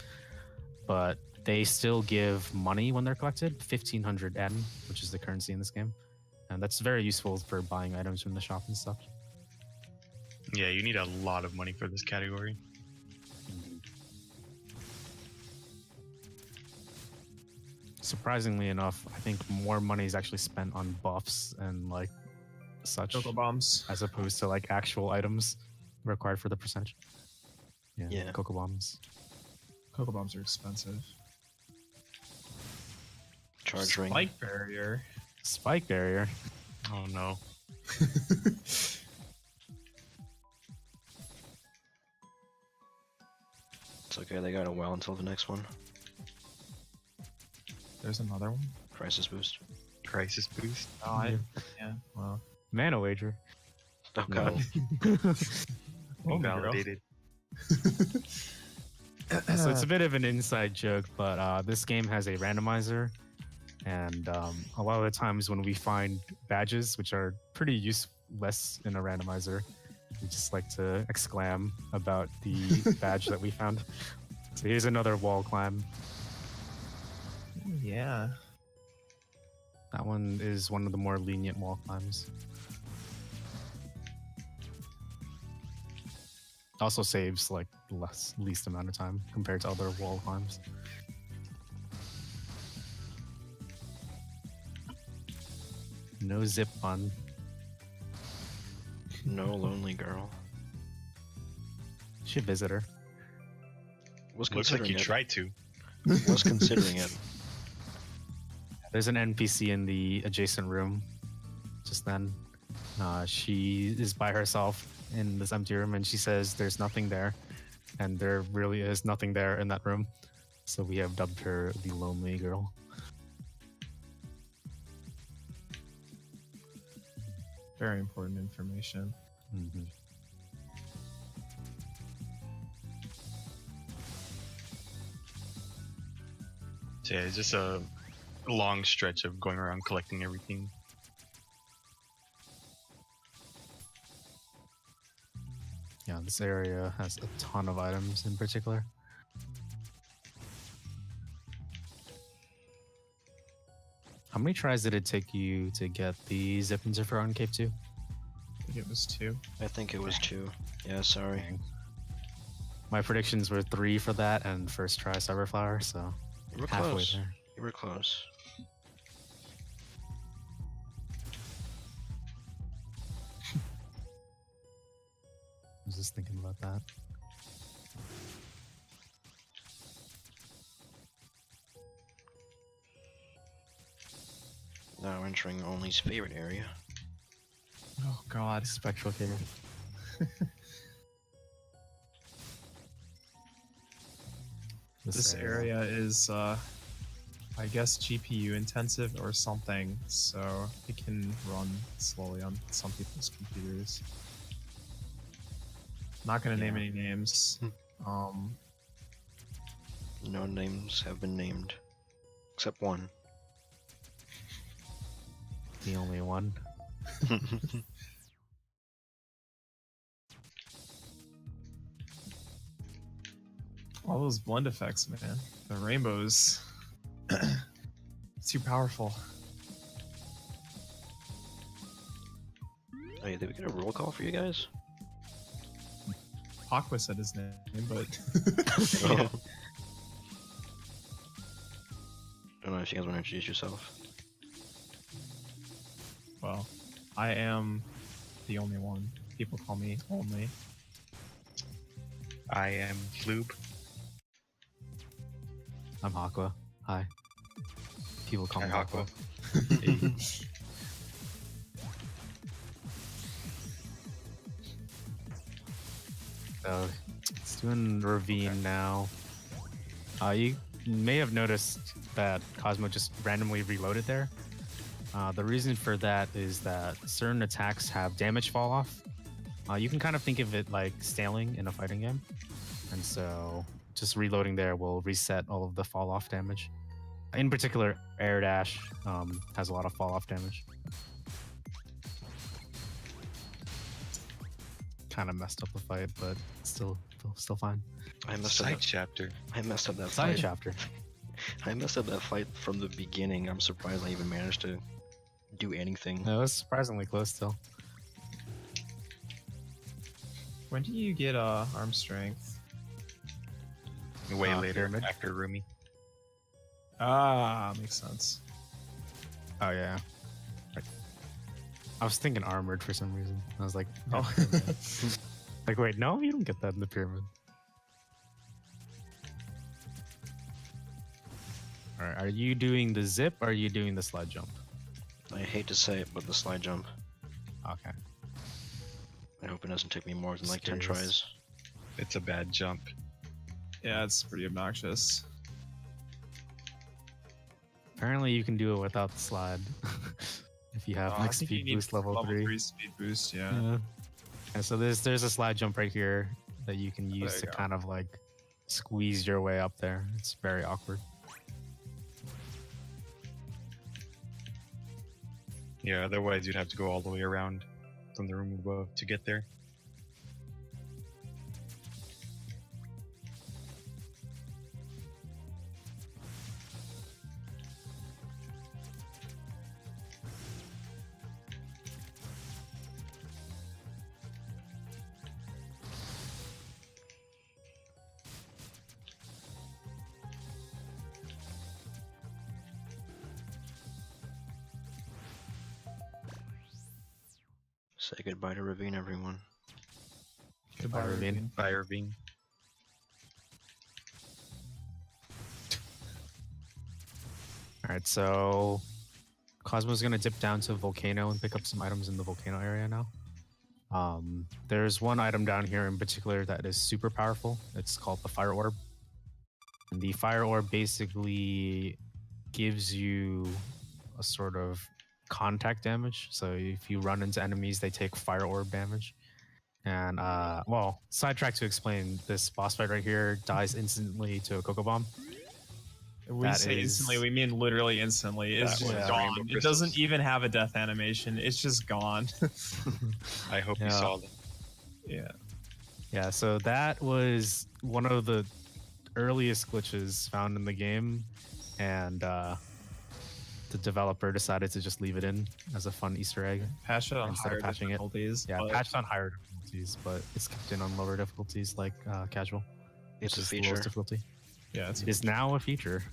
[SPEAKER 3] but they still give money when they're collected, 1500 N, which is the currency in this game. And that's very useful for buying items from the shop and stuff.
[SPEAKER 4] Yeah, you need a lot of money for this category.
[SPEAKER 3] Surprisingly enough, I think more money is actually spent on buffs and like such,
[SPEAKER 5] Cocoa bombs.
[SPEAKER 3] as opposed to like actual items required for the percentage.
[SPEAKER 1] Yeah.
[SPEAKER 3] Cocoa bombs.
[SPEAKER 5] Cocoa bombs are expensive.
[SPEAKER 1] Charge ring.
[SPEAKER 5] Spike barrier.
[SPEAKER 3] Spike barrier.
[SPEAKER 4] Oh no.
[SPEAKER 1] It's okay, they got a while until the next one.
[SPEAKER 5] There's another one.
[SPEAKER 1] Crisis boost.
[SPEAKER 4] Crisis boost.
[SPEAKER 5] Oh, yeah. Well,
[SPEAKER 3] Mana wager.
[SPEAKER 1] Oh god.
[SPEAKER 5] oh,
[SPEAKER 4] Validated.
[SPEAKER 3] So it's a bit of an inside joke, but this game has a randomizer, and a lot of the times when we find badges, which are pretty useless in a randomizer, we just like to exclaim about the badge that we found. So here's another wall climb.
[SPEAKER 5] Yeah.
[SPEAKER 3] That one is one of the more lenient wall climbs. Also saves like least amount of time compared to other wall climbs. No zip fun.
[SPEAKER 1] No lonely girl.
[SPEAKER 3] Should visit her.
[SPEAKER 1] Was
[SPEAKER 4] Looks like
[SPEAKER 1] considering
[SPEAKER 4] you
[SPEAKER 1] it.
[SPEAKER 4] tried to.
[SPEAKER 1] Was considering it.
[SPEAKER 3] There's an NPC in the adjacent room. Just then, she is by herself in this empty room, and she says there's nothing there, and there really is nothing there in that room. So we have dubbed her the lonely girl.
[SPEAKER 5] Very important information.
[SPEAKER 3] Mm-hmm.
[SPEAKER 4] So yeah, it's just a long stretch of going around collecting everything.
[SPEAKER 3] Yeah, this area has a ton of items in particular. How many tries did it take you to get the Zip and Zipper on Cape 2?
[SPEAKER 5] I think it was 2.
[SPEAKER 1] I think it was 2. Yeah, sorry.
[SPEAKER 3] Dang. My predictions were 3 for that and first try Cyberflower, so
[SPEAKER 1] You were
[SPEAKER 3] halfway
[SPEAKER 1] close.
[SPEAKER 3] there.
[SPEAKER 1] You were close.
[SPEAKER 3] I was just thinking about that.
[SPEAKER 1] Now entering Only's favorite area.
[SPEAKER 5] Oh god.
[SPEAKER 3] Spectral cave.
[SPEAKER 5] This area is, I guess, GPU intensive or something, so it can run slowly on some people's computers. Not gonna name any names.
[SPEAKER 1] No names have been named. Except one.
[SPEAKER 3] The only one.
[SPEAKER 5] All those blend effects, man. The rainbows. It's too powerful.
[SPEAKER 1] Oh yeah, did we get a roll call for you guys?
[SPEAKER 5] Aqua said his name, but
[SPEAKER 1] Oh. Don't know if you guys want to introduce yourself.
[SPEAKER 5] well, I am the only one. People call me Only.
[SPEAKER 4] I am Floob.
[SPEAKER 3] I'm Aqua. Hi. People call
[SPEAKER 4] Hi,
[SPEAKER 3] me
[SPEAKER 4] Aqua.
[SPEAKER 3] Aqua. Hey. So it's doing ravine now. You may have noticed that Cosmo just randomly reloaded there. The reason for that is that certain attacks have damage fall off. You can kind of think of it like scaling in a fighting game. And so just reloading there will reset all of the fall off damage. In particular, air dash has a lot of fall off damage. Kind of messed up the fight, but still fine.
[SPEAKER 1] I messed up
[SPEAKER 4] Side
[SPEAKER 1] that,
[SPEAKER 4] chapter.
[SPEAKER 1] I messed up that
[SPEAKER 3] Side
[SPEAKER 1] fight.
[SPEAKER 3] chapter.
[SPEAKER 1] I messed up that fight from the beginning. I'm surprised I even managed to do anything.
[SPEAKER 3] No, it was surprisingly close still.
[SPEAKER 5] When do you get arm strength?
[SPEAKER 4] Way later,
[SPEAKER 3] pyramid.
[SPEAKER 4] after Rumi.
[SPEAKER 5] Ah, makes sense.
[SPEAKER 3] Oh yeah. I was thinking armored for some reason. I was like,
[SPEAKER 5] Oh.
[SPEAKER 3] like wait, no, you don't get that in the pyramid. All right, are you doing the zip or are you doing the slide jump?
[SPEAKER 1] I hate to say it, but the slide jump.
[SPEAKER 3] Okay.
[SPEAKER 1] I hope it doesn't take me more than like 10
[SPEAKER 3] Curious.
[SPEAKER 1] tries.
[SPEAKER 4] It's a bad jump.
[SPEAKER 5] Yeah, it's pretty obnoxious.
[SPEAKER 3] Apparently you can do it without the slide. If you have
[SPEAKER 5] I
[SPEAKER 3] like
[SPEAKER 5] think you
[SPEAKER 3] speed
[SPEAKER 5] need
[SPEAKER 3] boost level 3.
[SPEAKER 5] speed boost, yeah.
[SPEAKER 3] Yeah. And so there's a slide jump right here that you can use
[SPEAKER 5] there
[SPEAKER 3] to
[SPEAKER 5] you go.
[SPEAKER 3] kind of like squeeze your way up there. It's very awkward.
[SPEAKER 4] Yeah, otherwise you'd have to go all the way around from the room above to get there.
[SPEAKER 1] Say goodbye to Ravine, everyone.
[SPEAKER 5] Goodbye,
[SPEAKER 3] Ravine.
[SPEAKER 4] By Irving.
[SPEAKER 3] All right, so Cosmo's gonna dip down to Volcano and pick up some items in the Volcano area now. There's one item down here in particular that is super powerful. It's called the Fire Orb. And the Fire Orb basically gives you a sort of contact damage. So if you run into enemies, they take Fire Orb damage. And well, sidetrack to explain, this boss fight right here dies instantly to a Coco Bomb.
[SPEAKER 5] We
[SPEAKER 3] That
[SPEAKER 5] say
[SPEAKER 3] is-
[SPEAKER 5] instantly, we mean literally instantly. It's
[SPEAKER 4] That
[SPEAKER 5] just
[SPEAKER 3] was
[SPEAKER 5] gone.
[SPEAKER 4] Rainbow
[SPEAKER 5] It doesn't even have a death animation. It's just gone.
[SPEAKER 4] I hope
[SPEAKER 3] Yeah.
[SPEAKER 4] you saw them.
[SPEAKER 5] Yeah.
[SPEAKER 3] Yeah, so that was one of the earliest glitches found in the game, and the developer decided to just leave it in as a fun Easter egg.
[SPEAKER 5] Patch it on
[SPEAKER 3] Instead of
[SPEAKER 5] higher
[SPEAKER 3] patching it.
[SPEAKER 5] difficulties.
[SPEAKER 3] Yeah,
[SPEAKER 5] but
[SPEAKER 3] patched on higher difficulties, but it's kept in on lower difficulties like casual.
[SPEAKER 1] It's
[SPEAKER 3] which
[SPEAKER 1] a
[SPEAKER 3] is the lowest
[SPEAKER 1] feature.
[SPEAKER 3] difficulty.
[SPEAKER 5] yeah, it's
[SPEAKER 3] It is now a feature.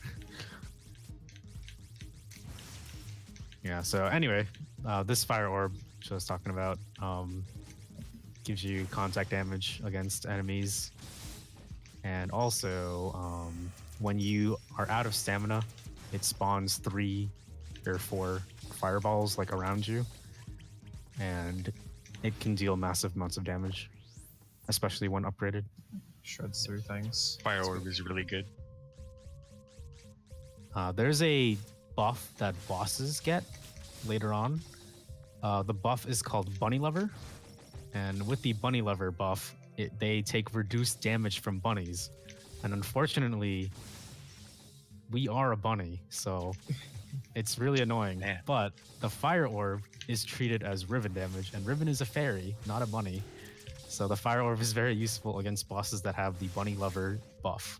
[SPEAKER 3] Yeah, so anyway, this Fire Orb, which I was talking about, gives you contact damage against enemies. And also, when you are out of stamina, it spawns 3 or 4 fireballs like around you. And it can deal massive amounts of damage, especially when upgraded.
[SPEAKER 5] shreds through things.
[SPEAKER 4] Fire Orb is really good.
[SPEAKER 3] There's a buff that bosses get later on. The buff is called Bunny Lever. And with the Bunny Lever buff, they take reduced damage from bunnies. And unfortunately, we are a bunny, so it's really annoying.
[SPEAKER 4] Man.
[SPEAKER 3] But the Fire Orb is treated as Riven damage, and Riven is a fairy, not a bunny. So the Fire Orb is very useful against bosses that have the Bunny Lever buff.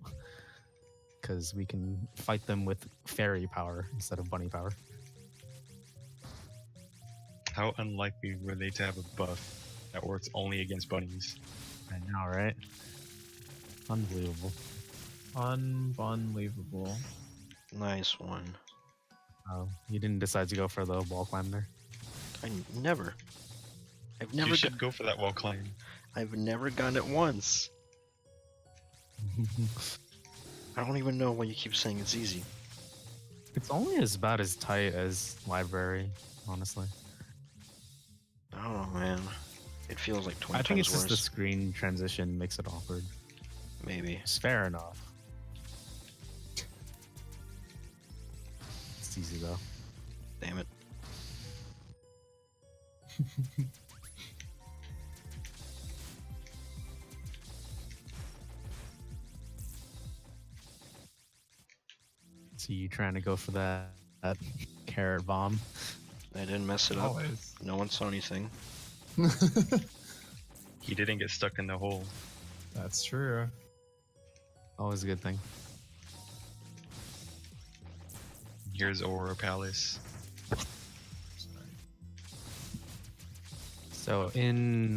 [SPEAKER 3] Because we can fight them with fairy power instead of bunny power.
[SPEAKER 4] How unlikely were they to have a buff that works only against bunnies?
[SPEAKER 3] I know, right? Unbelievable.
[SPEAKER 5] Unbelievable.
[SPEAKER 1] Nice one.
[SPEAKER 3] Oh, you didn't decide to go for the wall climb there?
[SPEAKER 1] Never. I've never
[SPEAKER 4] You should go for that wall climb.
[SPEAKER 1] I've never gotten it once. I don't even know why you keep saying it's easy.
[SPEAKER 3] It's only about as tight as library, honestly.
[SPEAKER 1] I don't know, man. It feels like 20
[SPEAKER 3] I think
[SPEAKER 1] times
[SPEAKER 3] it's just the
[SPEAKER 1] worse.
[SPEAKER 3] screen transition makes it awkward.
[SPEAKER 1] Maybe.
[SPEAKER 3] It's fair enough. It's easy though.
[SPEAKER 1] Damn it.
[SPEAKER 3] So you trying to go for that carrot bomb?
[SPEAKER 1] I didn't mess it up.
[SPEAKER 5] Always.
[SPEAKER 1] No one saw anything.
[SPEAKER 4] He didn't get stuck in the hole.
[SPEAKER 5] That's true.
[SPEAKER 3] Always a good thing.
[SPEAKER 4] Here's Aurora Palace.
[SPEAKER 3] So in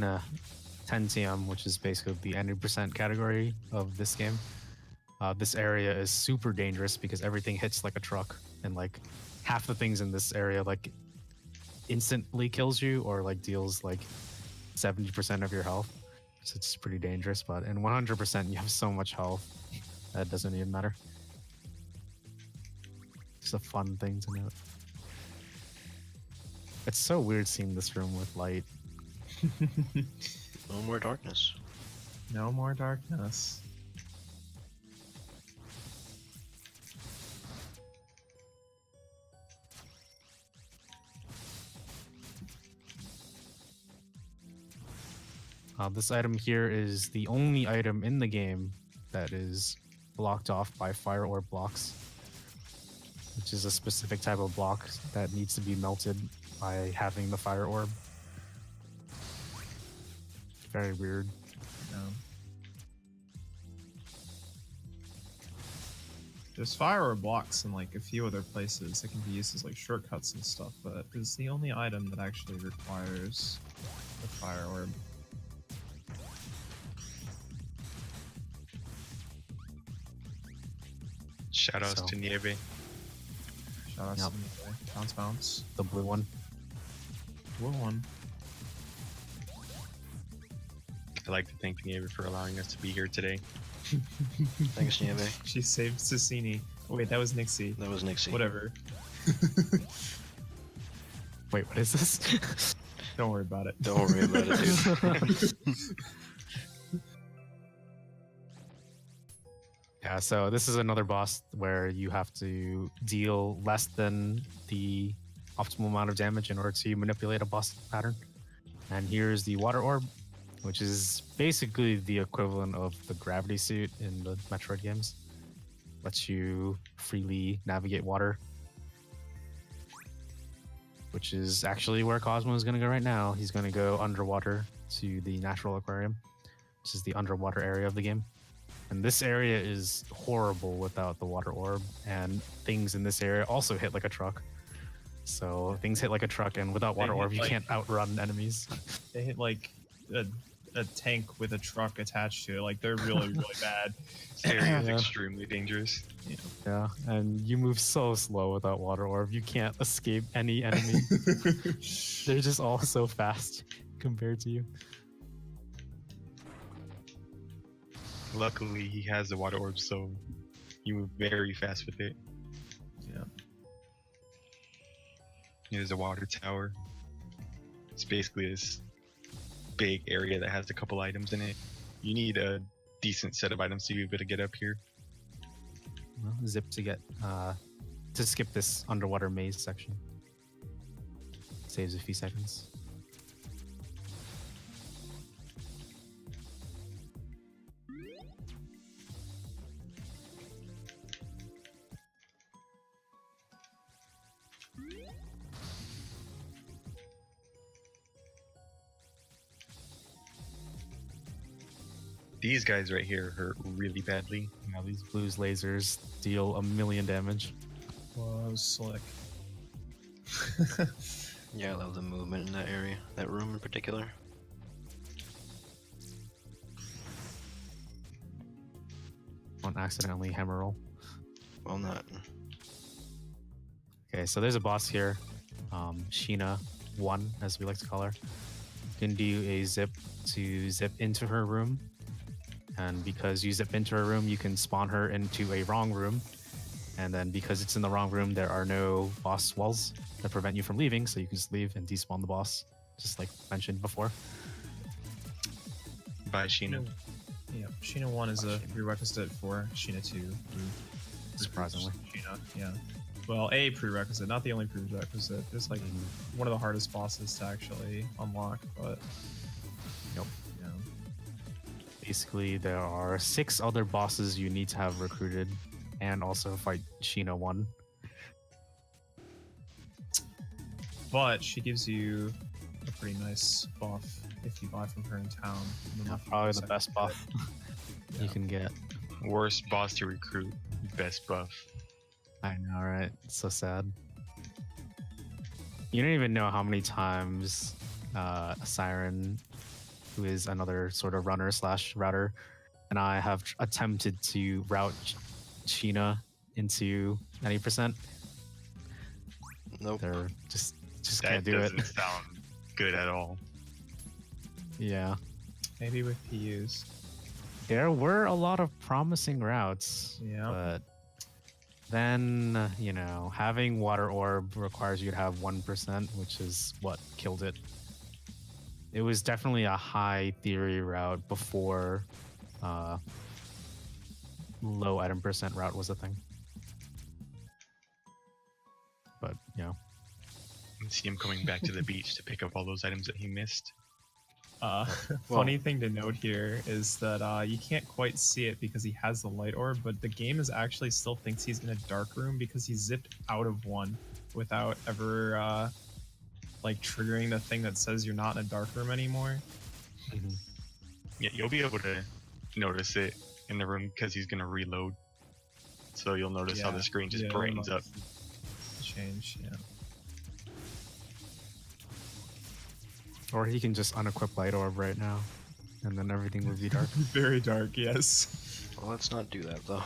[SPEAKER 3] 10 TM, which is basically the 90% category of this game, this area is super dangerous because everything hits like a truck, and like half the things in this area like instantly kills you or like deals like 70% of your health. So it's pretty dangerous, but in 100% you have so much health that doesn't even matter. It's a fun thing to note. It's so weird seeing this room with light.
[SPEAKER 1] No more darkness.
[SPEAKER 5] No more darkness.
[SPEAKER 3] This item here is the only item in the game that is blocked off by fire orb blocks, which is a specific type of block that needs to be melted by having the fire orb. Very weird.
[SPEAKER 5] No. There's fire or blocks in like a few other places that can be used as like shortcuts and stuff, but it's the only item that actually requires the fire orb.
[SPEAKER 4] Shoutouts
[SPEAKER 3] So-
[SPEAKER 4] to Nieve.
[SPEAKER 5] Shout out
[SPEAKER 3] Yep.
[SPEAKER 5] to me. Bounce bounce.
[SPEAKER 3] The blue one.
[SPEAKER 5] Blue one.
[SPEAKER 4] I'd like to thank Nieve for allowing us to be here today.
[SPEAKER 1] Thanks, Nieve.
[SPEAKER 5] She saved Sassini. Oh, wait, that was Nixie.
[SPEAKER 1] That was Nixie.
[SPEAKER 5] Whatever.
[SPEAKER 3] Wait, what is this?
[SPEAKER 5] Don't worry about it.
[SPEAKER 1] Don't worry about it, dude.
[SPEAKER 3] Yeah, so this is another boss where you have to deal less than the optimal amount of damage in order to manipulate a boss pattern. And here's the water orb, which is basically the equivalent of the gravity suit in the Metroid games. Lets you freely navigate water, which is actually where Cosmo is going to go right now. He's going to go underwater to the natural aquarium, which is the underwater area of the game. And this area is horrible without the water orb, and things in this area also hit like a truck. So things hit like a truck, and without water
[SPEAKER 5] They hit
[SPEAKER 3] orb, you
[SPEAKER 5] like-
[SPEAKER 3] can't outrun enemies.
[SPEAKER 5] They hit like a tank with a truck attached to it. Like they're really, really bad.
[SPEAKER 4] This area is
[SPEAKER 3] Yeah.
[SPEAKER 4] extremely dangerous.
[SPEAKER 3] Yeah, and you move so slow without water orb, you can't escape any enemy. They're just all so fast compared to you.
[SPEAKER 4] Luckily, he has the water orb, so you move very fast with it.
[SPEAKER 5] Yeah.
[SPEAKER 4] There's a water tower. It's basically this big area that has a couple items in it. You need a decent set of items to be able to get up here.
[SPEAKER 3] Well, zip to get to skip this underwater maze section. Saves a few seconds.
[SPEAKER 4] These guys right here hurt really badly.
[SPEAKER 3] Now these blues lasers deal 1,000,000 damage.
[SPEAKER 5] Whoa, slick.
[SPEAKER 1] Yeah, I love the movement in that area, that room in particular.
[SPEAKER 3] Won't accidentally hammer roll.
[SPEAKER 1] Well, not.
[SPEAKER 3] Okay, so there's a boss here, Sheena 1, as we like to call her. You can do a zip to zip into her room, and because you zip into her room, you can spawn her into a wrong room, and then because it's in the wrong room, there are no boss walls that prevent you from leaving, so you can just leave and despawn the boss, just like mentioned before.
[SPEAKER 4] by Sheena.
[SPEAKER 5] Yeah, Sheena 1 is a prerequisite for Sheena 2.
[SPEAKER 3] Surprisingly.
[SPEAKER 5] Sheena, yeah. Well, a prerequisite, not the only prerequisite. It's like one of the hardest bosses to actually unlock, but.
[SPEAKER 3] Nope.
[SPEAKER 5] Yeah.
[SPEAKER 3] Basically, there are 6 other bosses you need to have recruited and also fight Sheena 1.
[SPEAKER 5] But she gives you a pretty nice buff if you buy from her in town.
[SPEAKER 3] Yeah, probably the best buff you can get.
[SPEAKER 4] Worst boss to recruit, best buff.
[SPEAKER 3] I know, right? It's so sad. You don't even know how many times Siren, who is another sort of runner / router, and I have attempted to route Sheena into 90%.
[SPEAKER 1] Nope.
[SPEAKER 3] They're just
[SPEAKER 4] That
[SPEAKER 3] can't do it.
[SPEAKER 4] doesn't sound good at all.
[SPEAKER 3] Yeah.
[SPEAKER 5] Maybe with PUs.
[SPEAKER 3] There were a lot of promising routes.
[SPEAKER 5] Yeah.
[SPEAKER 3] But then, you know, having Water Orb requires you to have 1%, which is what killed it. It was definitely a high theory route before low item percent route was a thing. But, you know.
[SPEAKER 4] And see him coming back to the beach to pick up all those items that he missed.
[SPEAKER 5] Funny thing to note here is that you can't quite see it because he has the light orb, but the game is actually still thinks he's in a dark room because he zipped out of one without ever like triggering the thing that says you're not in a dark room anymore.
[SPEAKER 3] Mm-hmm.
[SPEAKER 4] Yeah, you'll be able to notice it in the room because he's gonna reload. So you'll notice how the screen just brightens up.
[SPEAKER 5] Change, yeah.
[SPEAKER 3] Or he can just unequip Light Orb right now, and then everything would be dark.
[SPEAKER 5] Very dark, yes.
[SPEAKER 1] Well, let's not do that though.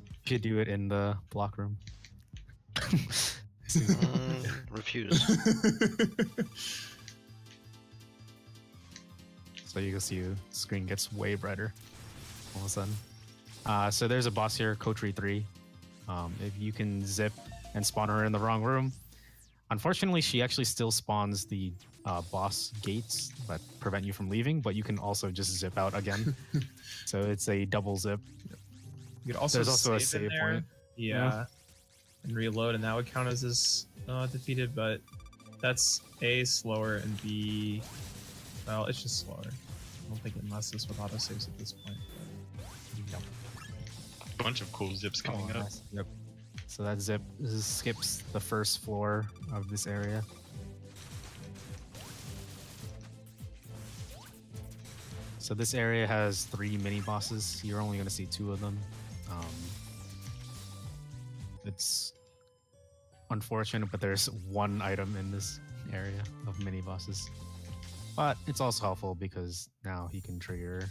[SPEAKER 3] You should do it in the block room.
[SPEAKER 1] Refuse.
[SPEAKER 3] So you can see the screen gets way brighter all of a sudden. So there's a boss here, Coterie 3. If you can zip and spawn her in the wrong room, unfortunately, she actually still spawns the boss gates that prevent you from leaving, but you can also just zip out again. So it's a double zip.
[SPEAKER 5] You could also
[SPEAKER 3] There's also a
[SPEAKER 5] save in
[SPEAKER 3] save
[SPEAKER 5] there.
[SPEAKER 3] point.
[SPEAKER 5] Yeah. And reload, and that would count as defeated, but that's A, slower, and B, well, it's just slower. I don't think it messes with autosaves at this point.
[SPEAKER 4] Bunch of cool zips coming up.
[SPEAKER 3] Nice. Yep. So that zip skips the first floor of this area. So this area has 3 mini bosses. You're only going to see 2 of them. It's unfortunate, but there's 1 item in this area of mini bosses. But it's also helpful because now he can trigger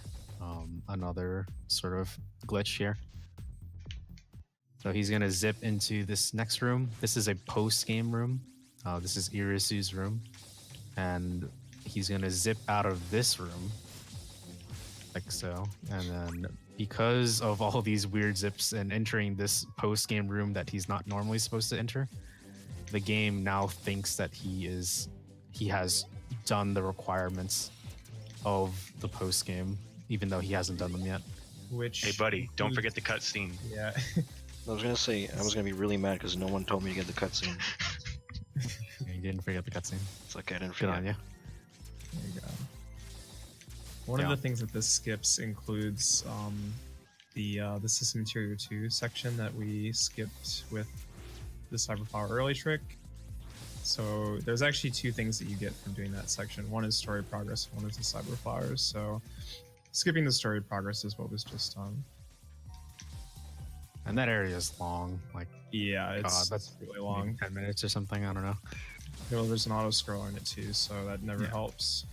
[SPEAKER 3] another sort of glitch here. So he's going to zip into this next room. This is a post-game room. This is Irisu's room. And he's going to zip out of this room. Like so. And then because of all these weird zips and entering this post-game room that he's not normally supposed to enter, the game now thinks that he has done the requirements of the post-game, even though he hasn't done them yet.
[SPEAKER 5] Which,
[SPEAKER 4] Hey buddy, don't forget the cutscene.
[SPEAKER 5] Yeah.
[SPEAKER 1] I was gonna say I was gonna be really mad because no one told me to get the cutscene.
[SPEAKER 3] You didn't forget the cutscene.
[SPEAKER 1] It's like I didn't
[SPEAKER 3] Good
[SPEAKER 1] forget.
[SPEAKER 3] on you.
[SPEAKER 5] There you go. One of the things that this skips includes the System Interior 2 section that we skipped with the Cyberflower early trick. So there's actually 2 things that you get from doing that section. One is story progress, one is the Cyberflowers. So skipping the story progress is what was just done.
[SPEAKER 3] And that area is long. Like,
[SPEAKER 5] Yeah, it's
[SPEAKER 3] that's
[SPEAKER 5] really long.
[SPEAKER 3] 10 minutes or something. I don't know.
[SPEAKER 5] You know, there's an auto scroller in it too, so that never helps.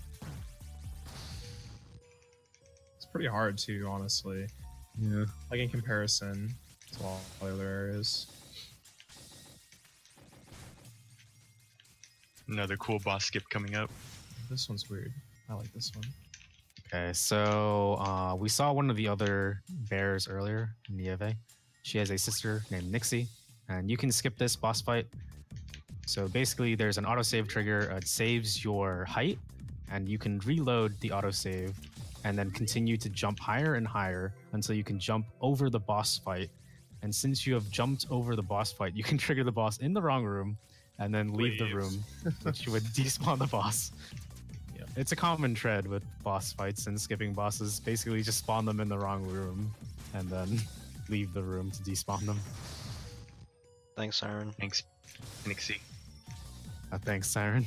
[SPEAKER 5] It's pretty hard too, honestly.
[SPEAKER 3] Yeah.
[SPEAKER 5] Like in comparison to all the other areas.
[SPEAKER 4] Another cool boss skip coming up.
[SPEAKER 5] This one's weird. I like this one.
[SPEAKER 3] Okay, so we saw one of the other bears earlier, Nieve. She has a sister named Nixie, and you can skip this boss fight. So basically, there's an autosave trigger. It saves your height, and you can reload the autosave and then continue to jump higher and higher until you can jump over the boss fight. And since you have jumped over the boss fight, you can trigger the boss in the wrong room and then leave the room, which would despawn the boss.
[SPEAKER 5] Yep.
[SPEAKER 3] It's a common thread with boss fights and skipping bosses. Basically, just spawn them in the wrong room and then leave the room to despawn them.
[SPEAKER 1] Thanks, Siren.
[SPEAKER 4] Thanks, Nixie.
[SPEAKER 3] Thanks, Siren.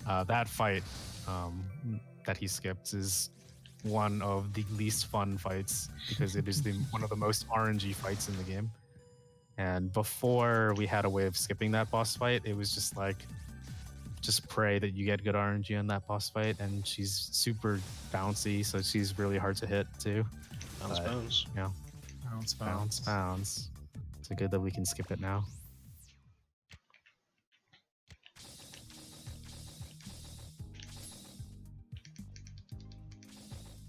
[SPEAKER 3] That fight that he skipped is one of the least fun fights because it is one of the most RNG fights in the game. And before we had a way of skipping that boss fight, it was just like, just pray that you get good RNG on that boss fight. And she's super bouncy, so she's really hard to hit too.
[SPEAKER 1] Bounce.
[SPEAKER 3] Yeah.
[SPEAKER 5] Bounce.
[SPEAKER 3] So good that we can skip it now.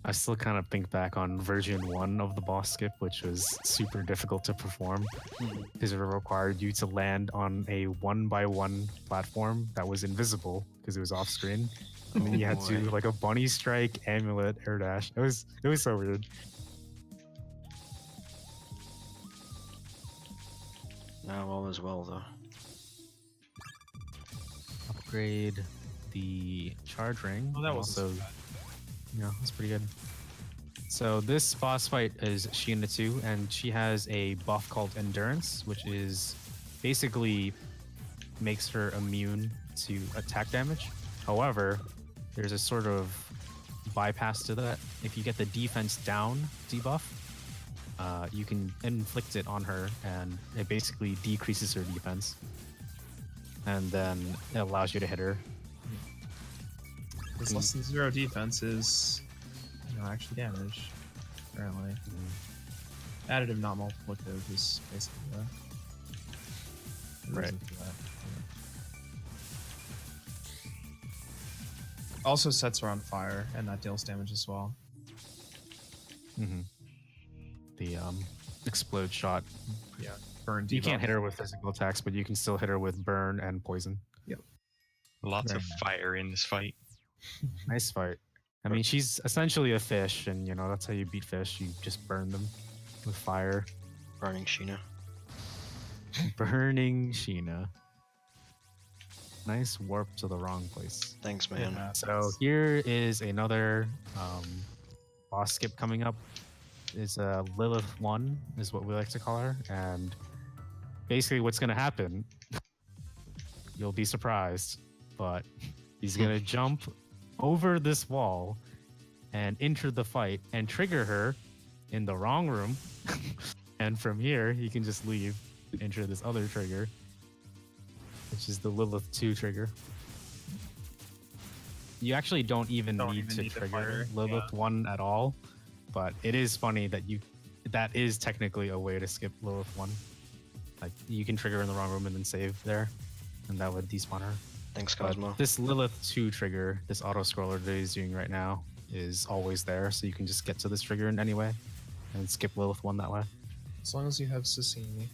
[SPEAKER 3] I still kind of think back on version 1 of the boss skip, which was super difficult to perform because it required you to land on a 1x1 platform that was invisible because it was off screen. And then you had to do like a bunny strike, amulet, air dash. It was so weird.
[SPEAKER 1] Now all is well, though.
[SPEAKER 3] Upgrade the charge ring.
[SPEAKER 5] Oh, that was
[SPEAKER 3] also, yeah, that's pretty good. So this boss fight is Sheena 2, and she has a buff called Endurance, which is basically makes her immune to attack damage. However, there's a sort of bypass to that. If you get the defense down debuff, you can inflict it on her, and it basically decreases her defense. And then it allows you to hit her.
[SPEAKER 5] This less than 0 defense is, actually damage. Apparently, additive, not multiplicative, is basically the reason for that. Yeah. Also sets her on fire, and that deals damage as well.
[SPEAKER 3] The explode shot.
[SPEAKER 5] Yeah, burn.
[SPEAKER 3] You can't hit her with physical attacks, but you can still hit her with burn and poison.
[SPEAKER 5] Yep.
[SPEAKER 4] Lots of fire in this fight.
[SPEAKER 3] Nice fight. I mean, she's essentially a fish, and that's how you beat fish. You just burn them with fire.
[SPEAKER 1] Burning Sheena.
[SPEAKER 3] Burning Sheena. Nice warp to the wrong place.
[SPEAKER 1] Thanks, man.
[SPEAKER 5] Yeah,
[SPEAKER 3] So here is another boss skip coming up. It's Lilith 1 is what we like to call her, and basically what's going to happen, you'll be surprised, but he's going to jump over this wall and enter the fight and trigger her in the wrong room. And from here, he can just leave, enter this other trigger, which is the Lilith 2 trigger. You actually don't even need to trigger Lilith 1 at all, but it is funny that that is technically a way to skip Lilith 1. Like, you can trigger in the wrong room and then save there, and that would despawn her.
[SPEAKER 1] Thanks, Cosmo.
[SPEAKER 3] But this Lilith 2 trigger, this auto scroller that he's doing right now, is always there, so you can just get to this trigger in any way and skip Lilith 1 that way.
[SPEAKER 5] As long as you have Sasini.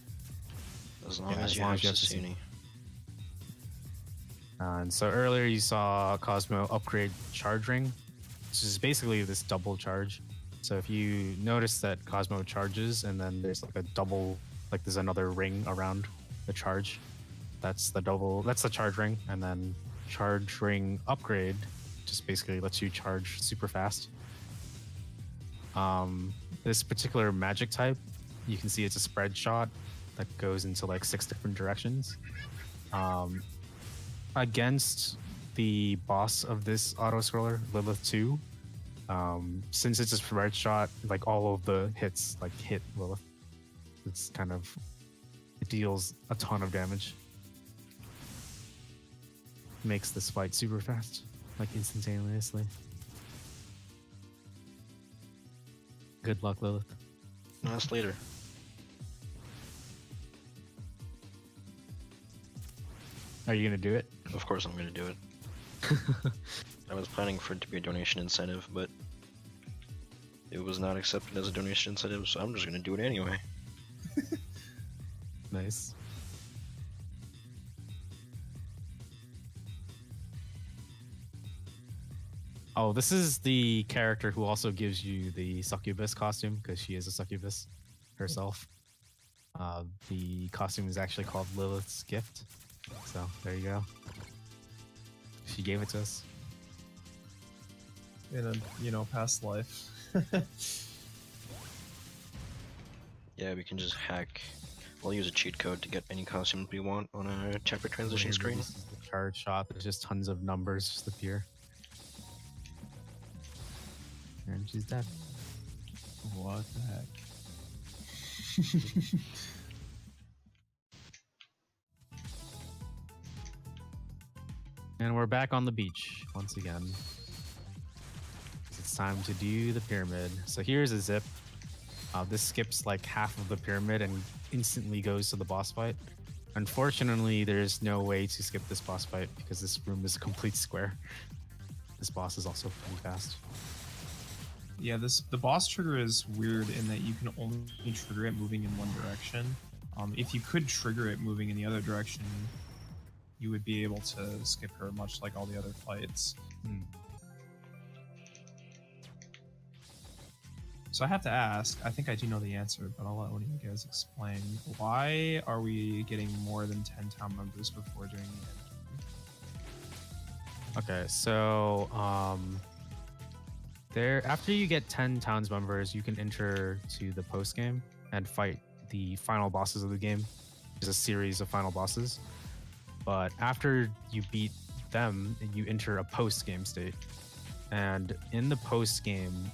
[SPEAKER 1] As long as you have Sasini.
[SPEAKER 3] And so earlier you saw Cosmo upgrade charge ring, which is basically this double charge. So if you notice that Cosmo charges and then there's like a double, like there's another ring around the charge, that's the charge ring. And then charge ring upgrade just basically lets you charge super fast. This particular magic type, you can see it's a spread shot that goes into like 6 different directions. Against the boss of this auto scroller, Lilith 2, since it's a spread shot, like all of the hits like hit Lilith. It deals a ton of damage. Makes this fight super fast, like instantaneously. Good luck, Lilith.
[SPEAKER 1] That's later.
[SPEAKER 3] Are you gonna do it?
[SPEAKER 1] Of course I'm gonna do it. I was planning for it to be a donation incentive, but it was not accepted as a donation incentive, so I'm just gonna do it anyway.
[SPEAKER 3] Nice. Oh, this is the character who also gives you the succubus costume because she is a succubus herself. The costume is actually called Lilith's Gift. So there you go. She gave it to us.
[SPEAKER 5] In a, past life.
[SPEAKER 1] Yeah, we can just hack. We'll use a cheat code to get any costumes we want on a chapter transition screen.
[SPEAKER 3] This is the charge shot. There's just tons of numbers just appear. And she's dead.
[SPEAKER 5] What the heck?
[SPEAKER 3] And we're back on the beach once again. It's time to do the pyramid. So here's a zip. This skips like half of the pyramid and instantly goes to the boss fight. Unfortunately, there's no way to skip this boss fight because this room is a complete square. This boss is also pretty fast.
[SPEAKER 5] Yeah, the boss trigger is weird in that you can only trigger it moving in one direction. If you could trigger it moving in the other direction, you would be able to skip her, much like all the other fights. So I have to ask, I think I do know the answer, but I'll let one of you guys explain. Why are we getting more than 10 town members before doing the end?
[SPEAKER 3] Okay, so after you get 10 towns members, you can enter to the post game and fight the final bosses of the game. There's a series of final bosses. But after you beat them, you enter a post game state. And in the post game,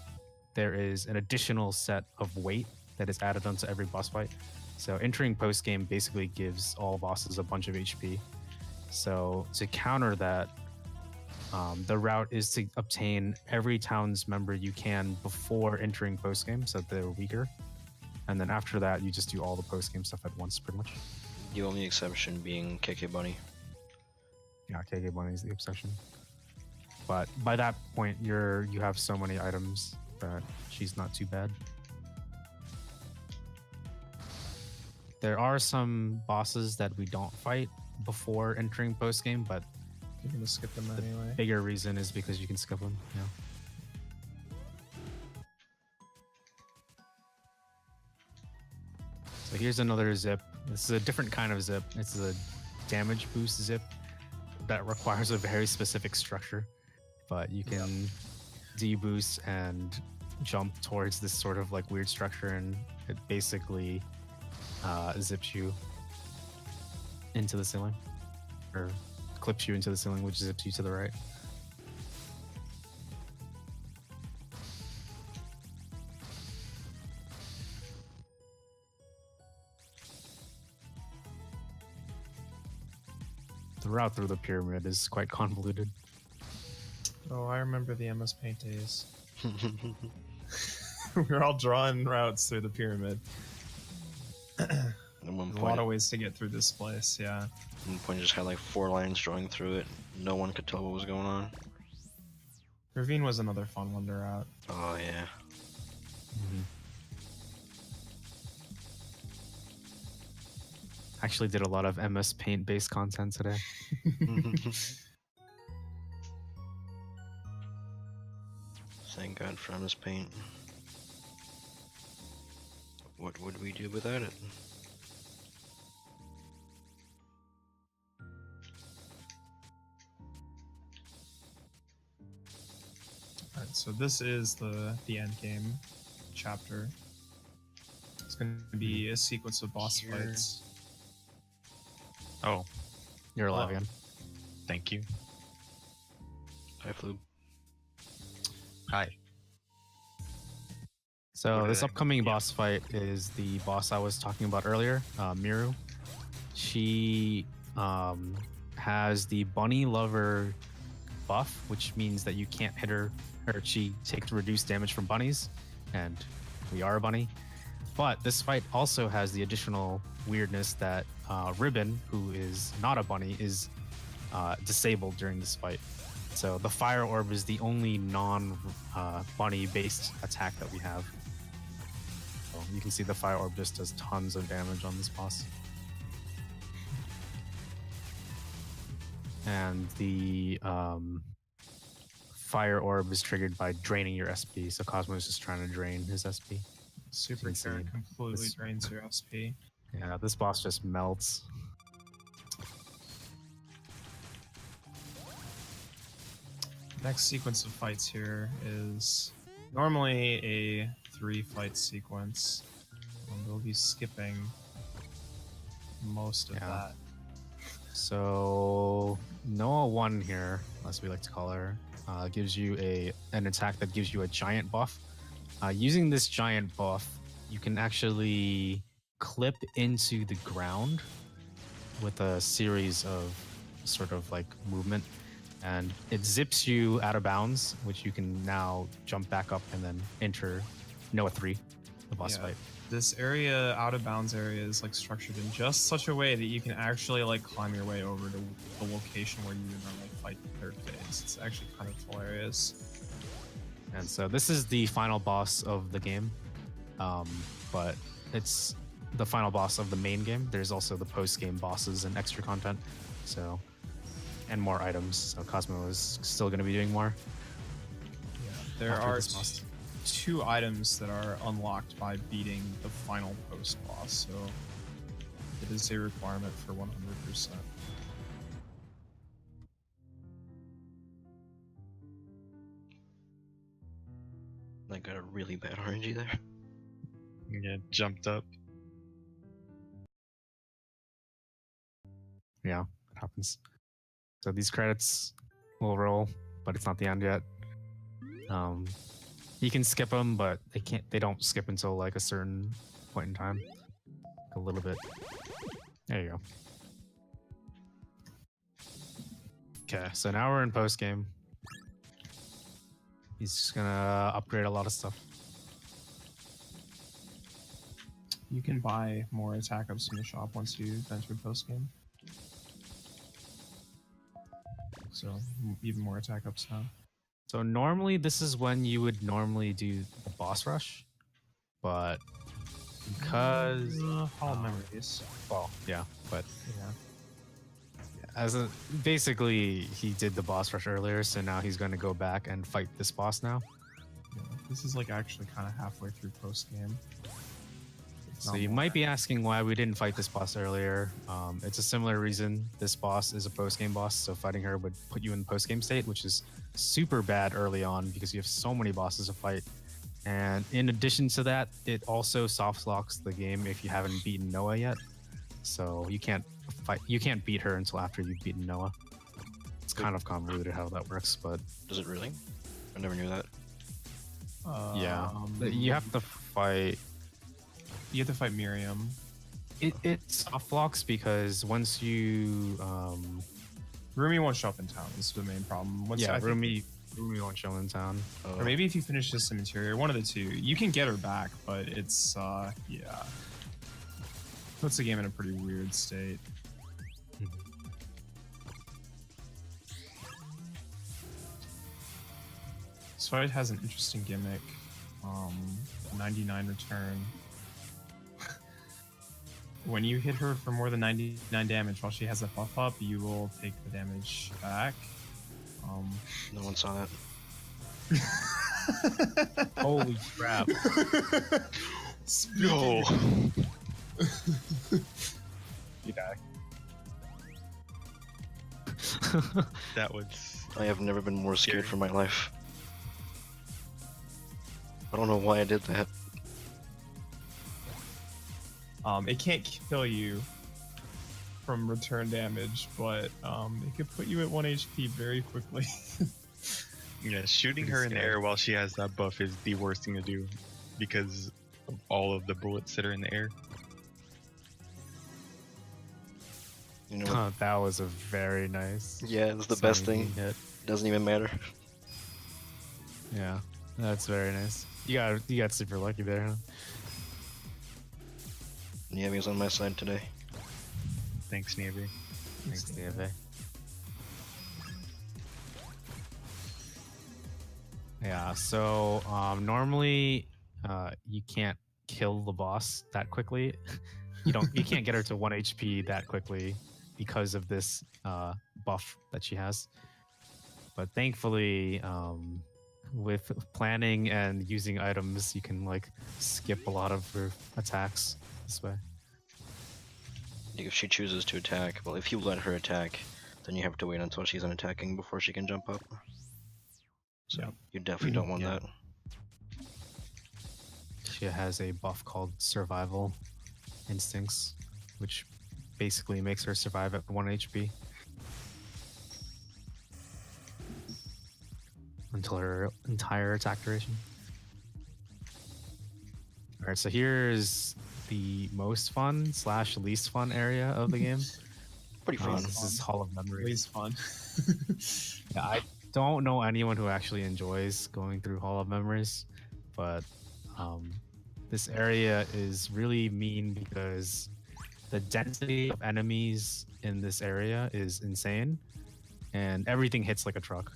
[SPEAKER 3] there is an additional set of weight that is added onto every boss fight. So entering post game basically gives all bosses a bunch of HP. So to counter that, the route is to obtain every town's member you can before entering post game, so they're weaker. And then after that, you just do all the post game stuff at once, pretty much.
[SPEAKER 1] The only exception being KK Bunny.
[SPEAKER 3] Yeah, KK Bunny is the exception. But by that point, you have so many items that she's not too bad. There are some bosses that we don't fight before entering post game, but
[SPEAKER 5] You're gonna skip them
[SPEAKER 3] the
[SPEAKER 5] anyway.
[SPEAKER 3] bigger reason is because you can skip them. Yeah. So here's another zip. This is a different kind of zip. It's a damage boost zip that requires a very specific structure, but you can deboost and jump towards this sort of like weird structure, and it basically zips you into the ceiling, or clips you into the ceiling, which zips you to the right. The route through the pyramid is quite convoluted.
[SPEAKER 5] Oh, I remember the MS Paint days. We were all drawing routes through the pyramid.
[SPEAKER 1] At one
[SPEAKER 5] There's a lot of
[SPEAKER 1] point,
[SPEAKER 5] ways to get through this place, yeah.
[SPEAKER 1] at one point, just had like 4 lines drawing through it. No one could tell what was going on.
[SPEAKER 5] Ravine was another fun one to route.
[SPEAKER 1] Oh yeah.
[SPEAKER 3] Actually did a lot of MS Paint based content today.
[SPEAKER 1] Thank God for MS Paint. What would we do without it?
[SPEAKER 5] Alright, so this is the end game chapter. It's going to be a sequence of boss
[SPEAKER 4] Here.
[SPEAKER 5] fights.
[SPEAKER 4] Oh,
[SPEAKER 3] You're alive again.
[SPEAKER 4] thank you.
[SPEAKER 1] Hi, Flube.
[SPEAKER 4] Hi.
[SPEAKER 3] So
[SPEAKER 4] What
[SPEAKER 3] this
[SPEAKER 4] is it?
[SPEAKER 3] upcoming
[SPEAKER 4] Yeah.
[SPEAKER 3] boss fight is the boss I was talking about earlier, Miru. She has the bunny lover buff, which means that you can't hit her, or she takes reduced damage from bunnies, and we are a bunny. But this fight also has the additional weirdness that Ribbon, who is not a bunny, is disabled during this fight. So the fire orb is the only non-bunny based attack that we have. So you can see the fire orb just does tons of damage on this boss. And the fire orb is triggered by draining your SP. So Cosmo is just trying to drain his SP.
[SPEAKER 5] Super
[SPEAKER 3] Insane.
[SPEAKER 5] Carrot completely
[SPEAKER 3] This-
[SPEAKER 5] drains your SP.
[SPEAKER 3] Yeah, this boss just melts.
[SPEAKER 5] Next sequence of fights here is normally a 3-fight sequence. We'll be skipping most of
[SPEAKER 3] Yeah.
[SPEAKER 5] that.
[SPEAKER 3] So Noah 1 here, as we like to call her, gives you an attack that gives you a giant buff. Using this giant buff, you can actually clip into the ground with a series of sort of like movement, and it zips you out of bounds, which you can now jump back up and then enter Noah 3, the boss
[SPEAKER 5] Yeah.
[SPEAKER 3] fight.
[SPEAKER 5] This area, out of bounds area, is like structured in just such a way that you can actually like climb your way over to the location where you would normally fight the third phase. It's actually kind of hilarious.
[SPEAKER 3] And so this is the final boss of the game, but it's the final boss of the main game. There's also the post-game bosses and extra content, so and more items. So Cosmo is still going to be doing more.
[SPEAKER 5] Yeah, there
[SPEAKER 3] After
[SPEAKER 5] are
[SPEAKER 3] this boss.
[SPEAKER 5] 2 items that are unlocked by beating the final post boss, so it is a requirement for 100%.
[SPEAKER 1] I got a really bad RNG there.
[SPEAKER 4] Yeah, jumped up.
[SPEAKER 3] Yeah, it happens. So these credits will roll, but it's not the end yet. You can skip them, but they don't skip until like a certain point in time. A little bit. There you go. Okay, so now we're in post game. He's just gonna upgrade a lot of stuff.
[SPEAKER 5] You can buy more attack ups in the shop once you enter post game. So even more attack ups now.
[SPEAKER 3] So normally this is when you would normally do the boss rush, but because
[SPEAKER 5] Hall of Memories.
[SPEAKER 3] well, yeah, but
[SPEAKER 5] Yeah.
[SPEAKER 3] basically he did the boss rush earlier, so now he's going to go back and fight this boss now.
[SPEAKER 5] Yeah, this is like actually kind of halfway through post game.
[SPEAKER 3] So you might be asking why we didn't fight this boss earlier. It's a similar reason. This boss is a post-game boss, so fighting her would put you in the post-game state, which is super bad early on because you have so many bosses to fight. And in addition to that, it also soft locks the game if you haven't beaten Noah yet. So you can't beat her until after you've beaten Noah. It's kind of convoluted how that works, but
[SPEAKER 1] Does it really? I never knew that.
[SPEAKER 3] yeah, you have to fight.
[SPEAKER 5] You have to fight Miriam.
[SPEAKER 3] It soft locks because once you
[SPEAKER 5] Rumi won't show up in town. Is the main problem. Once
[SPEAKER 3] yeah,
[SPEAKER 5] I think-
[SPEAKER 3] Rumi won't show in town.
[SPEAKER 5] Or maybe if you finish this interior, one of the two, you can get her back, but it's yeah, puts the game in a pretty weird state. This fight has an interesting gimmick. 99 return. When you hit her for more than 99 damage while she has a buff up, you will take the damage back.
[SPEAKER 1] No one saw that.
[SPEAKER 3] Holy crap!
[SPEAKER 1] Yo!
[SPEAKER 3] You die.
[SPEAKER 4] That was
[SPEAKER 1] I have never been more scared for my life. I don't know why I did that.
[SPEAKER 5] It can't kill you from return damage, but it could put you at 1 HP very quickly.
[SPEAKER 4] yeah. Shooting
[SPEAKER 3] Pretty
[SPEAKER 4] her in the
[SPEAKER 3] scary.
[SPEAKER 4] air while she has that buff is the worst thing to do because of all of the bullets that are in the air.
[SPEAKER 1] You know what?
[SPEAKER 3] That was a very nice.
[SPEAKER 1] Yeah, it's the best
[SPEAKER 3] sounding
[SPEAKER 1] thing.
[SPEAKER 3] hit.
[SPEAKER 1] Doesn't even matter.
[SPEAKER 3] Yeah, that's very nice. You got super lucky there, huh?
[SPEAKER 1] Niami's on my side today.
[SPEAKER 4] Thanks, Navy.
[SPEAKER 3] Thanks, DFA. Yeah, so normally you can't kill the boss that quickly. You can't get her to 1 HP that quickly because of this buff that she has. But thankfully, with planning and using items, you can like skip a lot of her attacks this way.
[SPEAKER 1] If she chooses to attack, well, if you let her attack, then you have to wait until she's unattacking before she can jump up. So
[SPEAKER 5] Yep.
[SPEAKER 1] you definitely don't want that.
[SPEAKER 3] She has a buff called Survival Instincts, which basically makes her survive at 1 HP until her entire attack duration. Alright, so here's the most fun / least fun area of the game.
[SPEAKER 1] Pretty fun.
[SPEAKER 3] This is Hall of Memories.
[SPEAKER 5] Least fun.
[SPEAKER 3] Yeah, I don't know anyone who actually enjoys going through Hall of Memories, but this area is really mean because the density of enemies in this area is insane, and everything hits like a truck.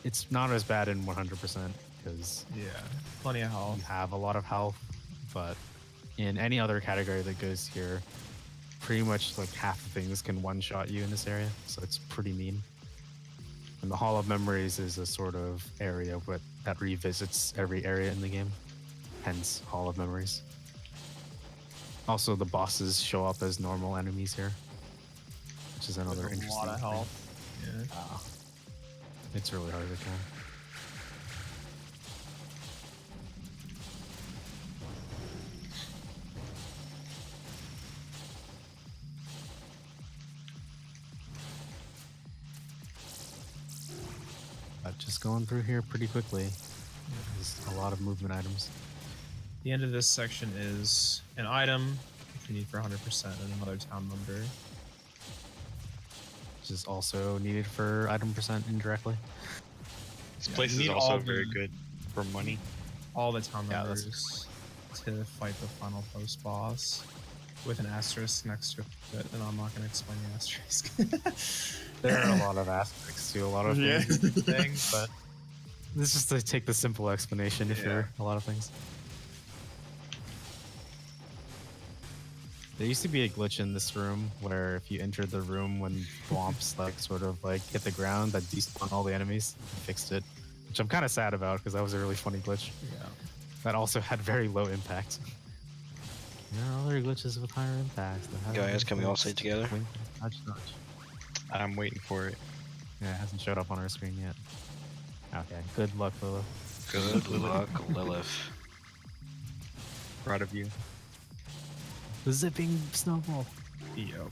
[SPEAKER 3] It's not as bad in 100% because
[SPEAKER 5] Yeah, plenty of health.
[SPEAKER 3] you have a lot of health, but in any other category that goes here, pretty much like half the things can one-shot you in this area, so it's pretty mean. And the Hall of Memories is a sort of area that revisits every area in the game, hence Hall of Memories. Also, the bosses show up as normal enemies here, which is another
[SPEAKER 5] With a
[SPEAKER 3] interesting
[SPEAKER 5] lot of
[SPEAKER 3] thing.
[SPEAKER 5] health. Yeah.
[SPEAKER 3] It's really hard to kill. But just going through here pretty quickly. There's a lot of movement items.
[SPEAKER 5] The end of this section is an item, which you need for 100%, and another town member.
[SPEAKER 3] Which is also needed for item percent indirectly.
[SPEAKER 4] This
[SPEAKER 5] Yeah,
[SPEAKER 4] place
[SPEAKER 5] you
[SPEAKER 4] is
[SPEAKER 5] need
[SPEAKER 4] also
[SPEAKER 5] all
[SPEAKER 4] very
[SPEAKER 5] the-
[SPEAKER 4] good for money.
[SPEAKER 5] All the town
[SPEAKER 3] Yeah, that's
[SPEAKER 5] members to fight the final post boss with an asterisk next to it, and I'm not going to explain the asterisk.
[SPEAKER 3] There are a lot of aspects to a lot of
[SPEAKER 5] Yeah.
[SPEAKER 3] things, but this is to take the simple explanation
[SPEAKER 5] Yeah.
[SPEAKER 3] for a lot of things. There used to be a glitch in this room where if you entered the room when thwomps like sort of like hit the ground, that despawn all the enemies. I fixed it, which I'm kind of sad about because that was a really funny glitch.
[SPEAKER 5] Yeah.
[SPEAKER 3] That also had very low impact. There are other glitches with higher impact. that haven't
[SPEAKER 1] Guys,
[SPEAKER 3] been
[SPEAKER 1] can we all
[SPEAKER 3] fixed.
[SPEAKER 1] say together?
[SPEAKER 3] Wink, nudge, nudge.
[SPEAKER 4] I'm waiting for it.
[SPEAKER 3] Yeah, it hasn't showed up on our screen yet. Okay, good luck, Lilith.
[SPEAKER 1] Good luck, Lilith.
[SPEAKER 4] Proud of you.
[SPEAKER 3] The zipping snowball.
[SPEAKER 5] Yo.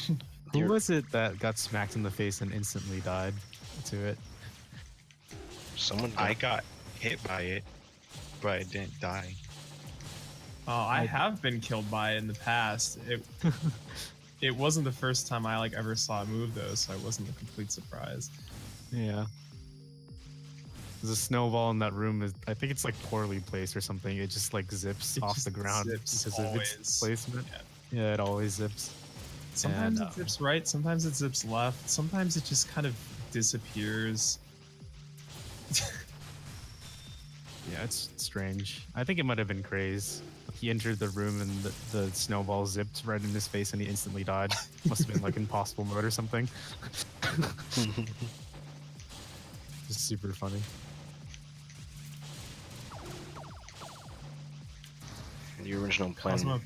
[SPEAKER 3] Who
[SPEAKER 1] You're-
[SPEAKER 3] was it that got smacked in the face and instantly died to it?
[SPEAKER 1] Someone
[SPEAKER 4] I got hit by it, but I didn't die.
[SPEAKER 5] Oh, I have been killed by it in the past. It wasn't the first time I like ever saw it move though, so I wasn't a complete surprise.
[SPEAKER 3] Yeah. There's a snowball in that room. I think it's like poorly placed or something. It just like zips
[SPEAKER 5] It
[SPEAKER 3] off
[SPEAKER 5] just
[SPEAKER 3] the ground
[SPEAKER 5] zips
[SPEAKER 3] because of
[SPEAKER 5] always.
[SPEAKER 3] its placement.
[SPEAKER 5] Yeah.
[SPEAKER 3] Yeah, it always zips.
[SPEAKER 5] Sometimes
[SPEAKER 3] And,
[SPEAKER 5] it zips right, sometimes it zips left, sometimes it just kind of disappears.
[SPEAKER 3] Yeah, it's strange. I think it might have been Craze. He entered the room and the snowball zipped right in his face and he instantly died. Must have been like impossible mode or something. Just super funny.
[SPEAKER 1] The original plan
[SPEAKER 5] Cosmo,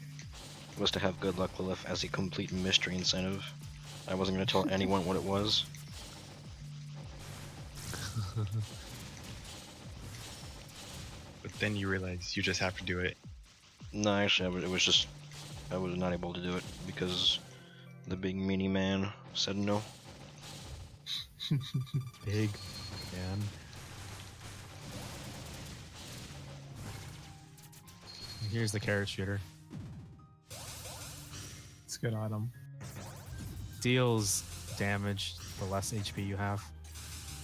[SPEAKER 1] was to have Good Luck Lilith as a complete mystery incentive. I wasn't going to tell anyone what it was.
[SPEAKER 4] But then you realize you just have to do it.
[SPEAKER 1] No, actually, it was just I was not able to do it because the big meanie man said no.
[SPEAKER 3] Big man. Here's the carrot shooter.
[SPEAKER 5] it's a good item.
[SPEAKER 3] Deals damage the less HP you have,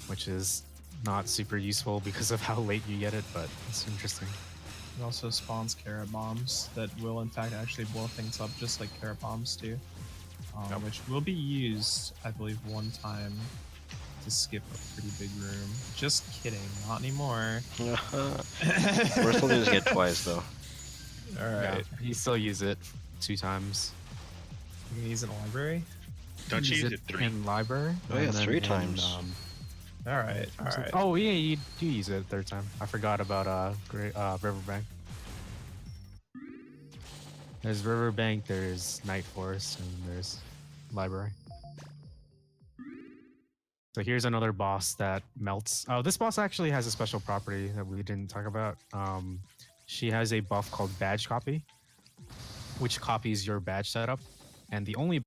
[SPEAKER 3] which is not super useful because of how late you get it, but it's interesting.
[SPEAKER 5] It also spawns carrot bombs that will in fact actually blow things up just like carrot bombs do. Which will be used, I believe, one time to skip a pretty big room. Just kidding, not anymore.
[SPEAKER 1] We're still using it twice though.
[SPEAKER 5] Alright.
[SPEAKER 3] Yeah, you still use it 2 times.
[SPEAKER 5] You can use it in the library?
[SPEAKER 4] Don't you use it 3?
[SPEAKER 3] in library?
[SPEAKER 1] Oh, yeah,
[SPEAKER 3] and then
[SPEAKER 1] 3
[SPEAKER 3] in,
[SPEAKER 1] times.
[SPEAKER 5] All right, all right.
[SPEAKER 3] Oh yeah, you do use it a third time. I forgot about Riverbank. There's Riverbank, there's Night Forest, and there's library. So here's another boss that melts. Oh, this boss actually has a special property that we didn't talk about. She has a buff called Badge Copy, which copies your badge setup. And the only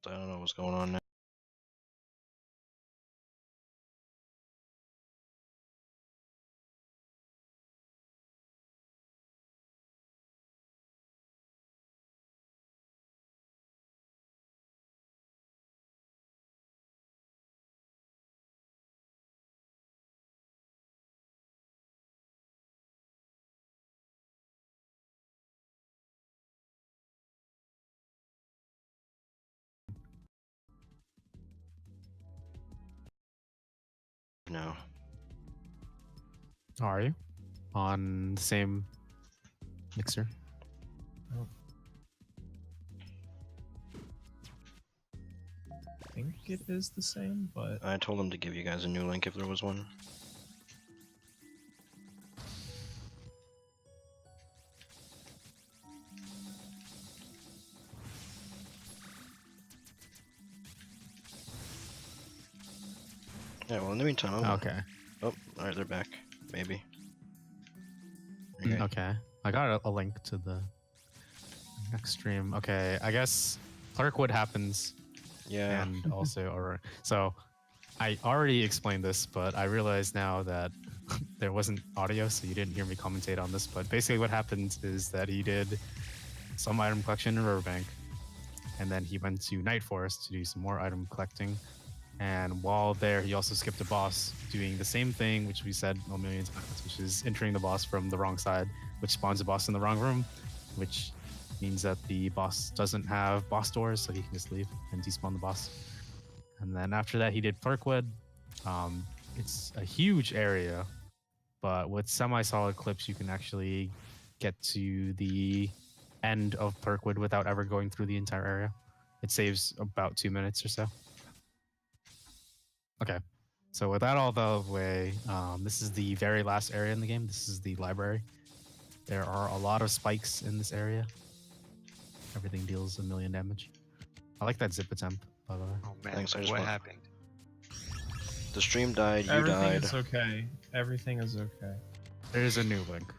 [SPEAKER 1] I don't know what's going on now. No.
[SPEAKER 3] How are you? On the same mixer?
[SPEAKER 5] Oh. I think it is the same, but
[SPEAKER 1] I told him to give you guys a new link if there was one. Yeah, well, in the meantime,
[SPEAKER 3] Okay.
[SPEAKER 1] Oh, alright, they're back. Maybe. Okay.
[SPEAKER 3] Okay. I got a link to the next stream. Okay, I guess Clarkwood happens.
[SPEAKER 1] Yeah.
[SPEAKER 3] And also, so I already explained this, but I realize now that there wasn't audio, so you didn't hear me commentate on this. But basically, what happened is that he did some item collection in Riverbank, and then he went to Night Forest to do some more item collecting. And while there, he also skipped a boss doing the same thing, which we said a million times, which is entering the boss from the wrong side, which spawns a boss in the wrong room, which means that the boss doesn't have boss doors, so he can just leave and despawn the boss. And then after that, he did Clarkwood. It's a huge area, but with semi-solid clips, you can actually get to the end of Clarkwood without ever going through the entire area. It saves about 2 minutes or so. Okay, so with that all out of the way, this is the very last area in the game. This is the library. There are a lot of spikes in this area. Everything deals 1 million damage. I like that zip attempt, by the way.
[SPEAKER 4] Oh man,
[SPEAKER 1] Thanks, I just
[SPEAKER 4] what
[SPEAKER 1] want-
[SPEAKER 4] happened?
[SPEAKER 1] The stream died, you
[SPEAKER 5] everything
[SPEAKER 1] died.
[SPEAKER 5] is okay. Everything is okay.
[SPEAKER 3] There's a new link.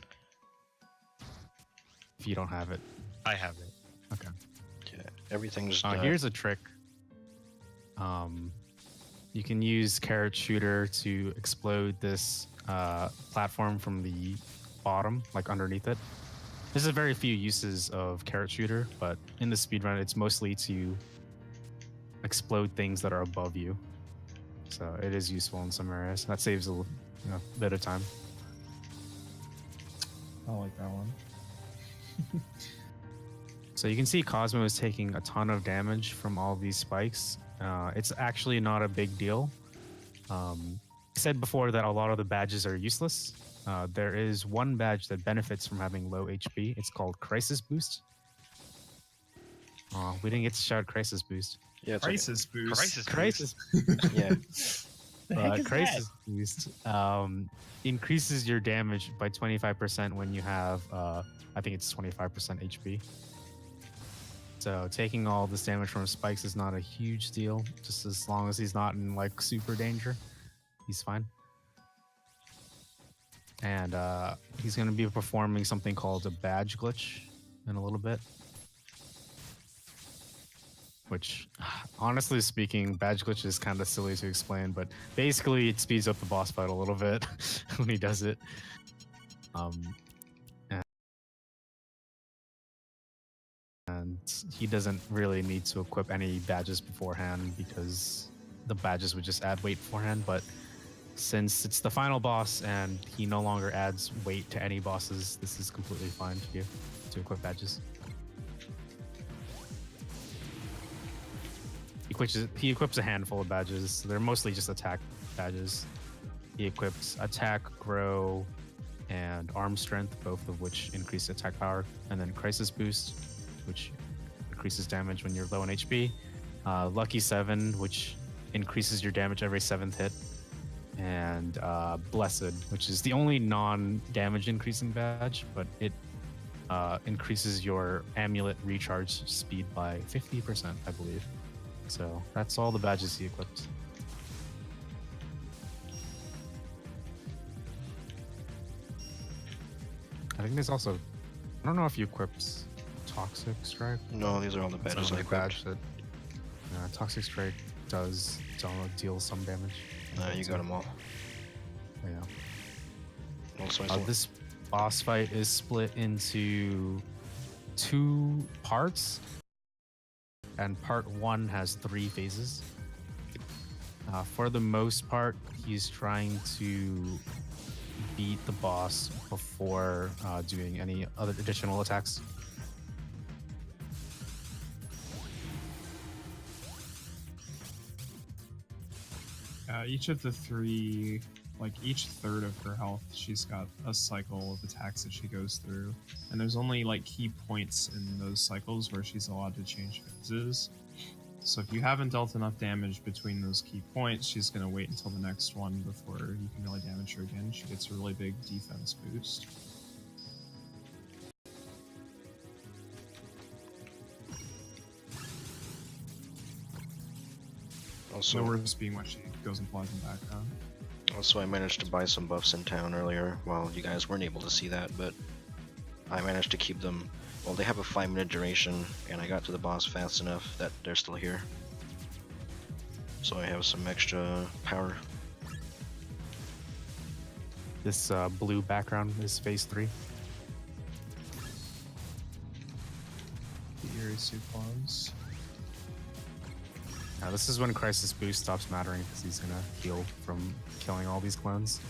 [SPEAKER 3] If you don't have it.
[SPEAKER 4] I have it.
[SPEAKER 3] Okay.
[SPEAKER 1] Yeah, everything's died.
[SPEAKER 3] Here's a trick. You can use Carrot Shooter to explode this platform from the bottom, like underneath it. There's a very few uses of Carrot Shooter, but in the speedrun, it's mostly to explode things that are above you. So it is useful in some areas. That saves a bit of time.
[SPEAKER 5] I like that one.
[SPEAKER 3] So you can see Cosmo is taking a ton of damage from all these spikes. It's actually not a big deal. I said before that a lot of the badges are useless. There is one badge that benefits from having low HP. It's called Crisis Boost. We didn't get to shout Crisis Boost.
[SPEAKER 1] Yeah, it's
[SPEAKER 5] Crisis boost.
[SPEAKER 3] Crisis
[SPEAKER 1] Yeah.
[SPEAKER 5] The heck is
[SPEAKER 3] Crisis Boost increases your damage by 25% when you have, I think it's 25% HP. So taking all this damage from spikes is not a huge deal, just as long as he's not in like super danger, he's fine. And he's going to be performing something called a badge glitch in a little bit. Which, honestly speaking, badge glitch is kind of silly to explain, but basically it speeds up the boss fight a little bit when he does it. And he doesn't really need to equip any badges beforehand because the badges would just add weight beforehand, but since it's the final boss and he no longer adds weight to any bosses, this is completely fine for you to equip badges. He equips a handful of badges. They're mostly just attack badges. He equips attack, grow, and arm strength, both of which increase attack power, and then crisis boost, which increases damage when you're low on HP. Lucky 7, which increases your damage every 7th hit. And Blessed, which is the only non-damage increasing badge, but it increases your amulet recharge speed by 50%, I believe. So that's all the badges he equipped. I think there's also, I don't know if he equips Toxic Strike.
[SPEAKER 1] No, these are all the badges I equipped.
[SPEAKER 3] badge that, Toxic Strike does deal some damage.
[SPEAKER 1] You got them all.
[SPEAKER 3] Yeah.
[SPEAKER 1] Also, I saw
[SPEAKER 3] This boss fight is split into 2 parts, and part 1 has 3 phases. For the most part, he's trying to beat the boss before doing any other additional attacks.
[SPEAKER 5] Each of the 3, like each third of her health, she's got a cycle of attacks that she goes through. And there's only like key points in those cycles where she's allowed to change phases. So if you haven't dealt enough damage between those key points, she's going to wait until the next one before you can really damage her again. She gets a really big defense boost.
[SPEAKER 1] also,
[SPEAKER 5] The worst being when she goes and flies in the background.
[SPEAKER 1] Also, I managed to buy some buffs in town earlier. Well, you guys weren't able to see that, but I managed to keep them. Well, they have a 5-minute duration, and I got to the boss fast enough that they're still here. So I have some extra power.
[SPEAKER 3] This blue background is phase 3.
[SPEAKER 5] The Irisu clones.
[SPEAKER 3] Now, this is when Crisis Boost stops mattering because he's gonna heal from killing all these clones.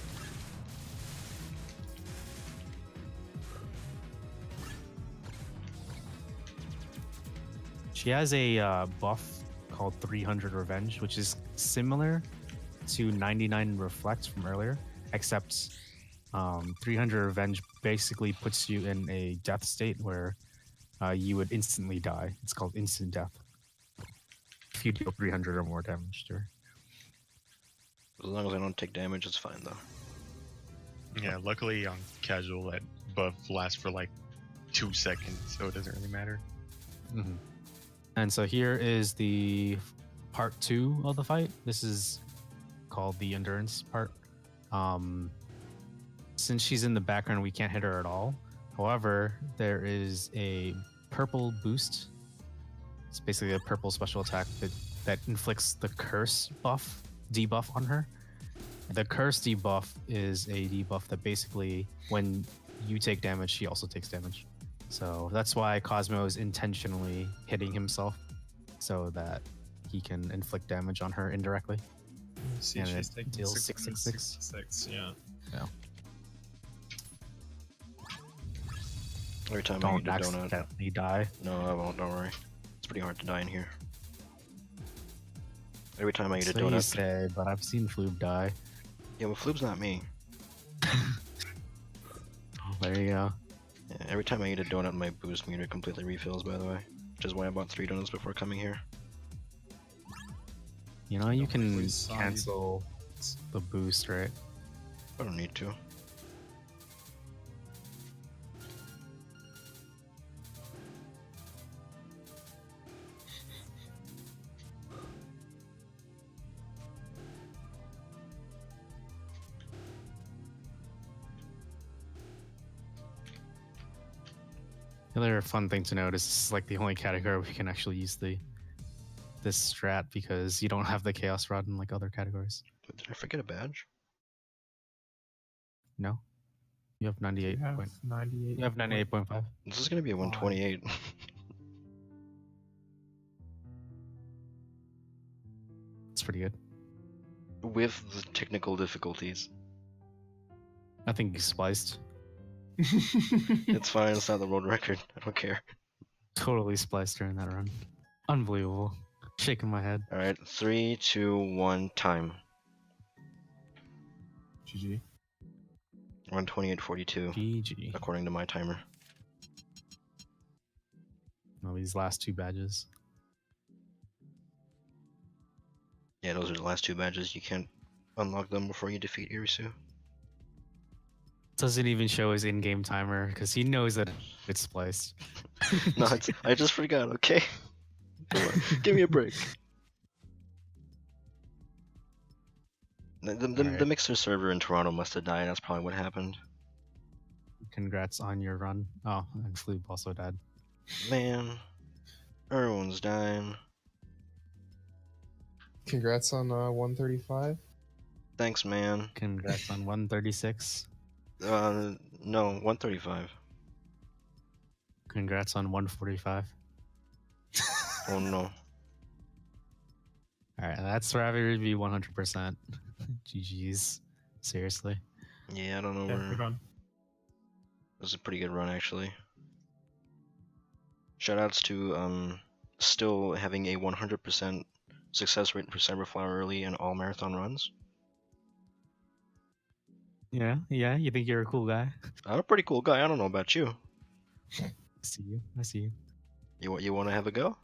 [SPEAKER 3] She has a buff called 300 Revenge, which is similar to 99 Reflect from earlier, except 300 Revenge basically puts you in a death state where you would instantly die. It's called instant death if you deal 300 or more damage to her.
[SPEAKER 1] As long as I don't take damage, it's fine though.
[SPEAKER 4] Yeah, luckily on casual that buff lasts for like 2 seconds, so it doesn't really matter.
[SPEAKER 3] Mm-hmm. And so here is the part 2 of the fight. This is called the endurance part. Since she's in the background, we can't hit her at all. However, there is a purple boost. It's basically a purple special attack that inflicts the curse debuff on her. The curse debuff is a debuff that basically, when you take damage, she also takes damage. So that's why Cosmo is intentionally hitting himself so that he can inflict damage on her indirectly.
[SPEAKER 5] See,
[SPEAKER 3] And
[SPEAKER 5] she's
[SPEAKER 3] it
[SPEAKER 5] taking
[SPEAKER 3] deals
[SPEAKER 5] 666.
[SPEAKER 3] 666.
[SPEAKER 5] Yeah.
[SPEAKER 1] Every time I
[SPEAKER 3] Don't
[SPEAKER 1] eat a donut.
[SPEAKER 3] accidentally die.
[SPEAKER 1] No, I won't, don't worry. It's pretty hard to die in here. Every time I eat a
[SPEAKER 3] So you
[SPEAKER 1] donut.
[SPEAKER 3] say, but I've seen Floob die.
[SPEAKER 1] Yeah, well, Floob's not me.
[SPEAKER 3] There you go.
[SPEAKER 1] Yeah, every time I eat a donut, my boost meter completely refills, by the way. Which is why I bought 3 donuts before coming here.
[SPEAKER 3] You know, you can
[SPEAKER 5] Please, sorry.
[SPEAKER 3] cancel the boost, right?
[SPEAKER 1] I don't need to.
[SPEAKER 3] The other fun thing to note is this is like the only category we can actually use this strat because you don't have the chaos rod in like other categories.
[SPEAKER 1] But did I forget a badge?
[SPEAKER 3] No, you have 98.
[SPEAKER 5] You have
[SPEAKER 3] point,
[SPEAKER 5] 98.
[SPEAKER 3] you have 98.5.
[SPEAKER 1] This is gonna be a 128.
[SPEAKER 3] It's pretty good.
[SPEAKER 1] With the technical difficulties.
[SPEAKER 3] I think you spliced.
[SPEAKER 1] It's fine, it's not the world record. I don't care.
[SPEAKER 3] Totally spliced during that run. Unbelievable. Shaking my head.
[SPEAKER 1] Alright, 3, 2, 1, time.
[SPEAKER 5] GG.
[SPEAKER 1] 128.42,
[SPEAKER 3] GG.
[SPEAKER 1] according to my timer.
[SPEAKER 3] Well, these last 2 badges.
[SPEAKER 1] Yeah, those are the last 2 badges. You can't unlock them before you defeat Irisu.
[SPEAKER 3] Doesn't even show his in-game timer because he knows that it's spliced.
[SPEAKER 1] No, I just forgot, okay? Come on, give me a break. The Mixer server in Toronto must have died, that's probably what happened.
[SPEAKER 3] Congrats on your run. Oh, and Floob also died.
[SPEAKER 1] Man, everyone's dying.
[SPEAKER 6] Congrats on 135.
[SPEAKER 1] Thanks, man.
[SPEAKER 3] Congrats on 136.
[SPEAKER 1] No, 135.
[SPEAKER 3] Congrats on 145.
[SPEAKER 1] Oh no.
[SPEAKER 3] All right, that's Rabi-Ribi 100%. GG's. Seriously.
[SPEAKER 1] Yeah, I don't know
[SPEAKER 5] Yeah,
[SPEAKER 1] where.
[SPEAKER 5] good run.
[SPEAKER 1] It was a pretty good run, actually. Shoutouts to still having a 100% success rate for Cyberflower early in all marathon runs.
[SPEAKER 3] Yeah, you think you're a cool guy?
[SPEAKER 1] I'm a pretty cool guy. I don't know about you.
[SPEAKER 3] I see you.
[SPEAKER 1] You want to have a go?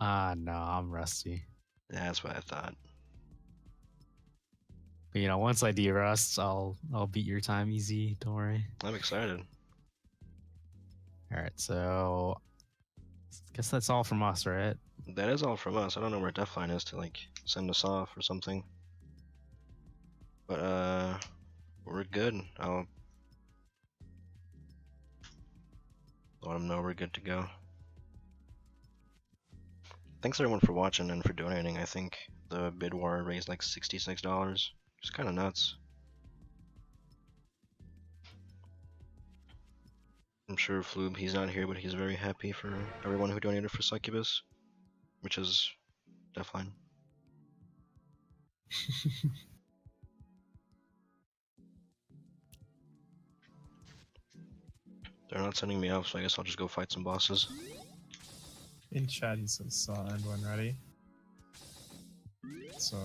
[SPEAKER 3] No, I'm rusty.
[SPEAKER 1] Yeah, that's what I thought.
[SPEAKER 3] But once I de-rust, I'll beat your time easy. Don't worry.
[SPEAKER 1] I'm excited.
[SPEAKER 3] All right, so guess that's all from us, right?
[SPEAKER 1] That is all from us. I don't know where deathline is to like send us off or something. But we're good. I'll let them know we're good to go. Thanks everyone for watching and for donating. I think the bid war raised like $66. It's kind of nuts. I'm sure Floob, he's not here, but he's very happy for everyone who donated for Succubus, which is deathline. They're not sending me off, so I guess I'll just go fight some bosses.
[SPEAKER 5] In chat, he says end when ready. So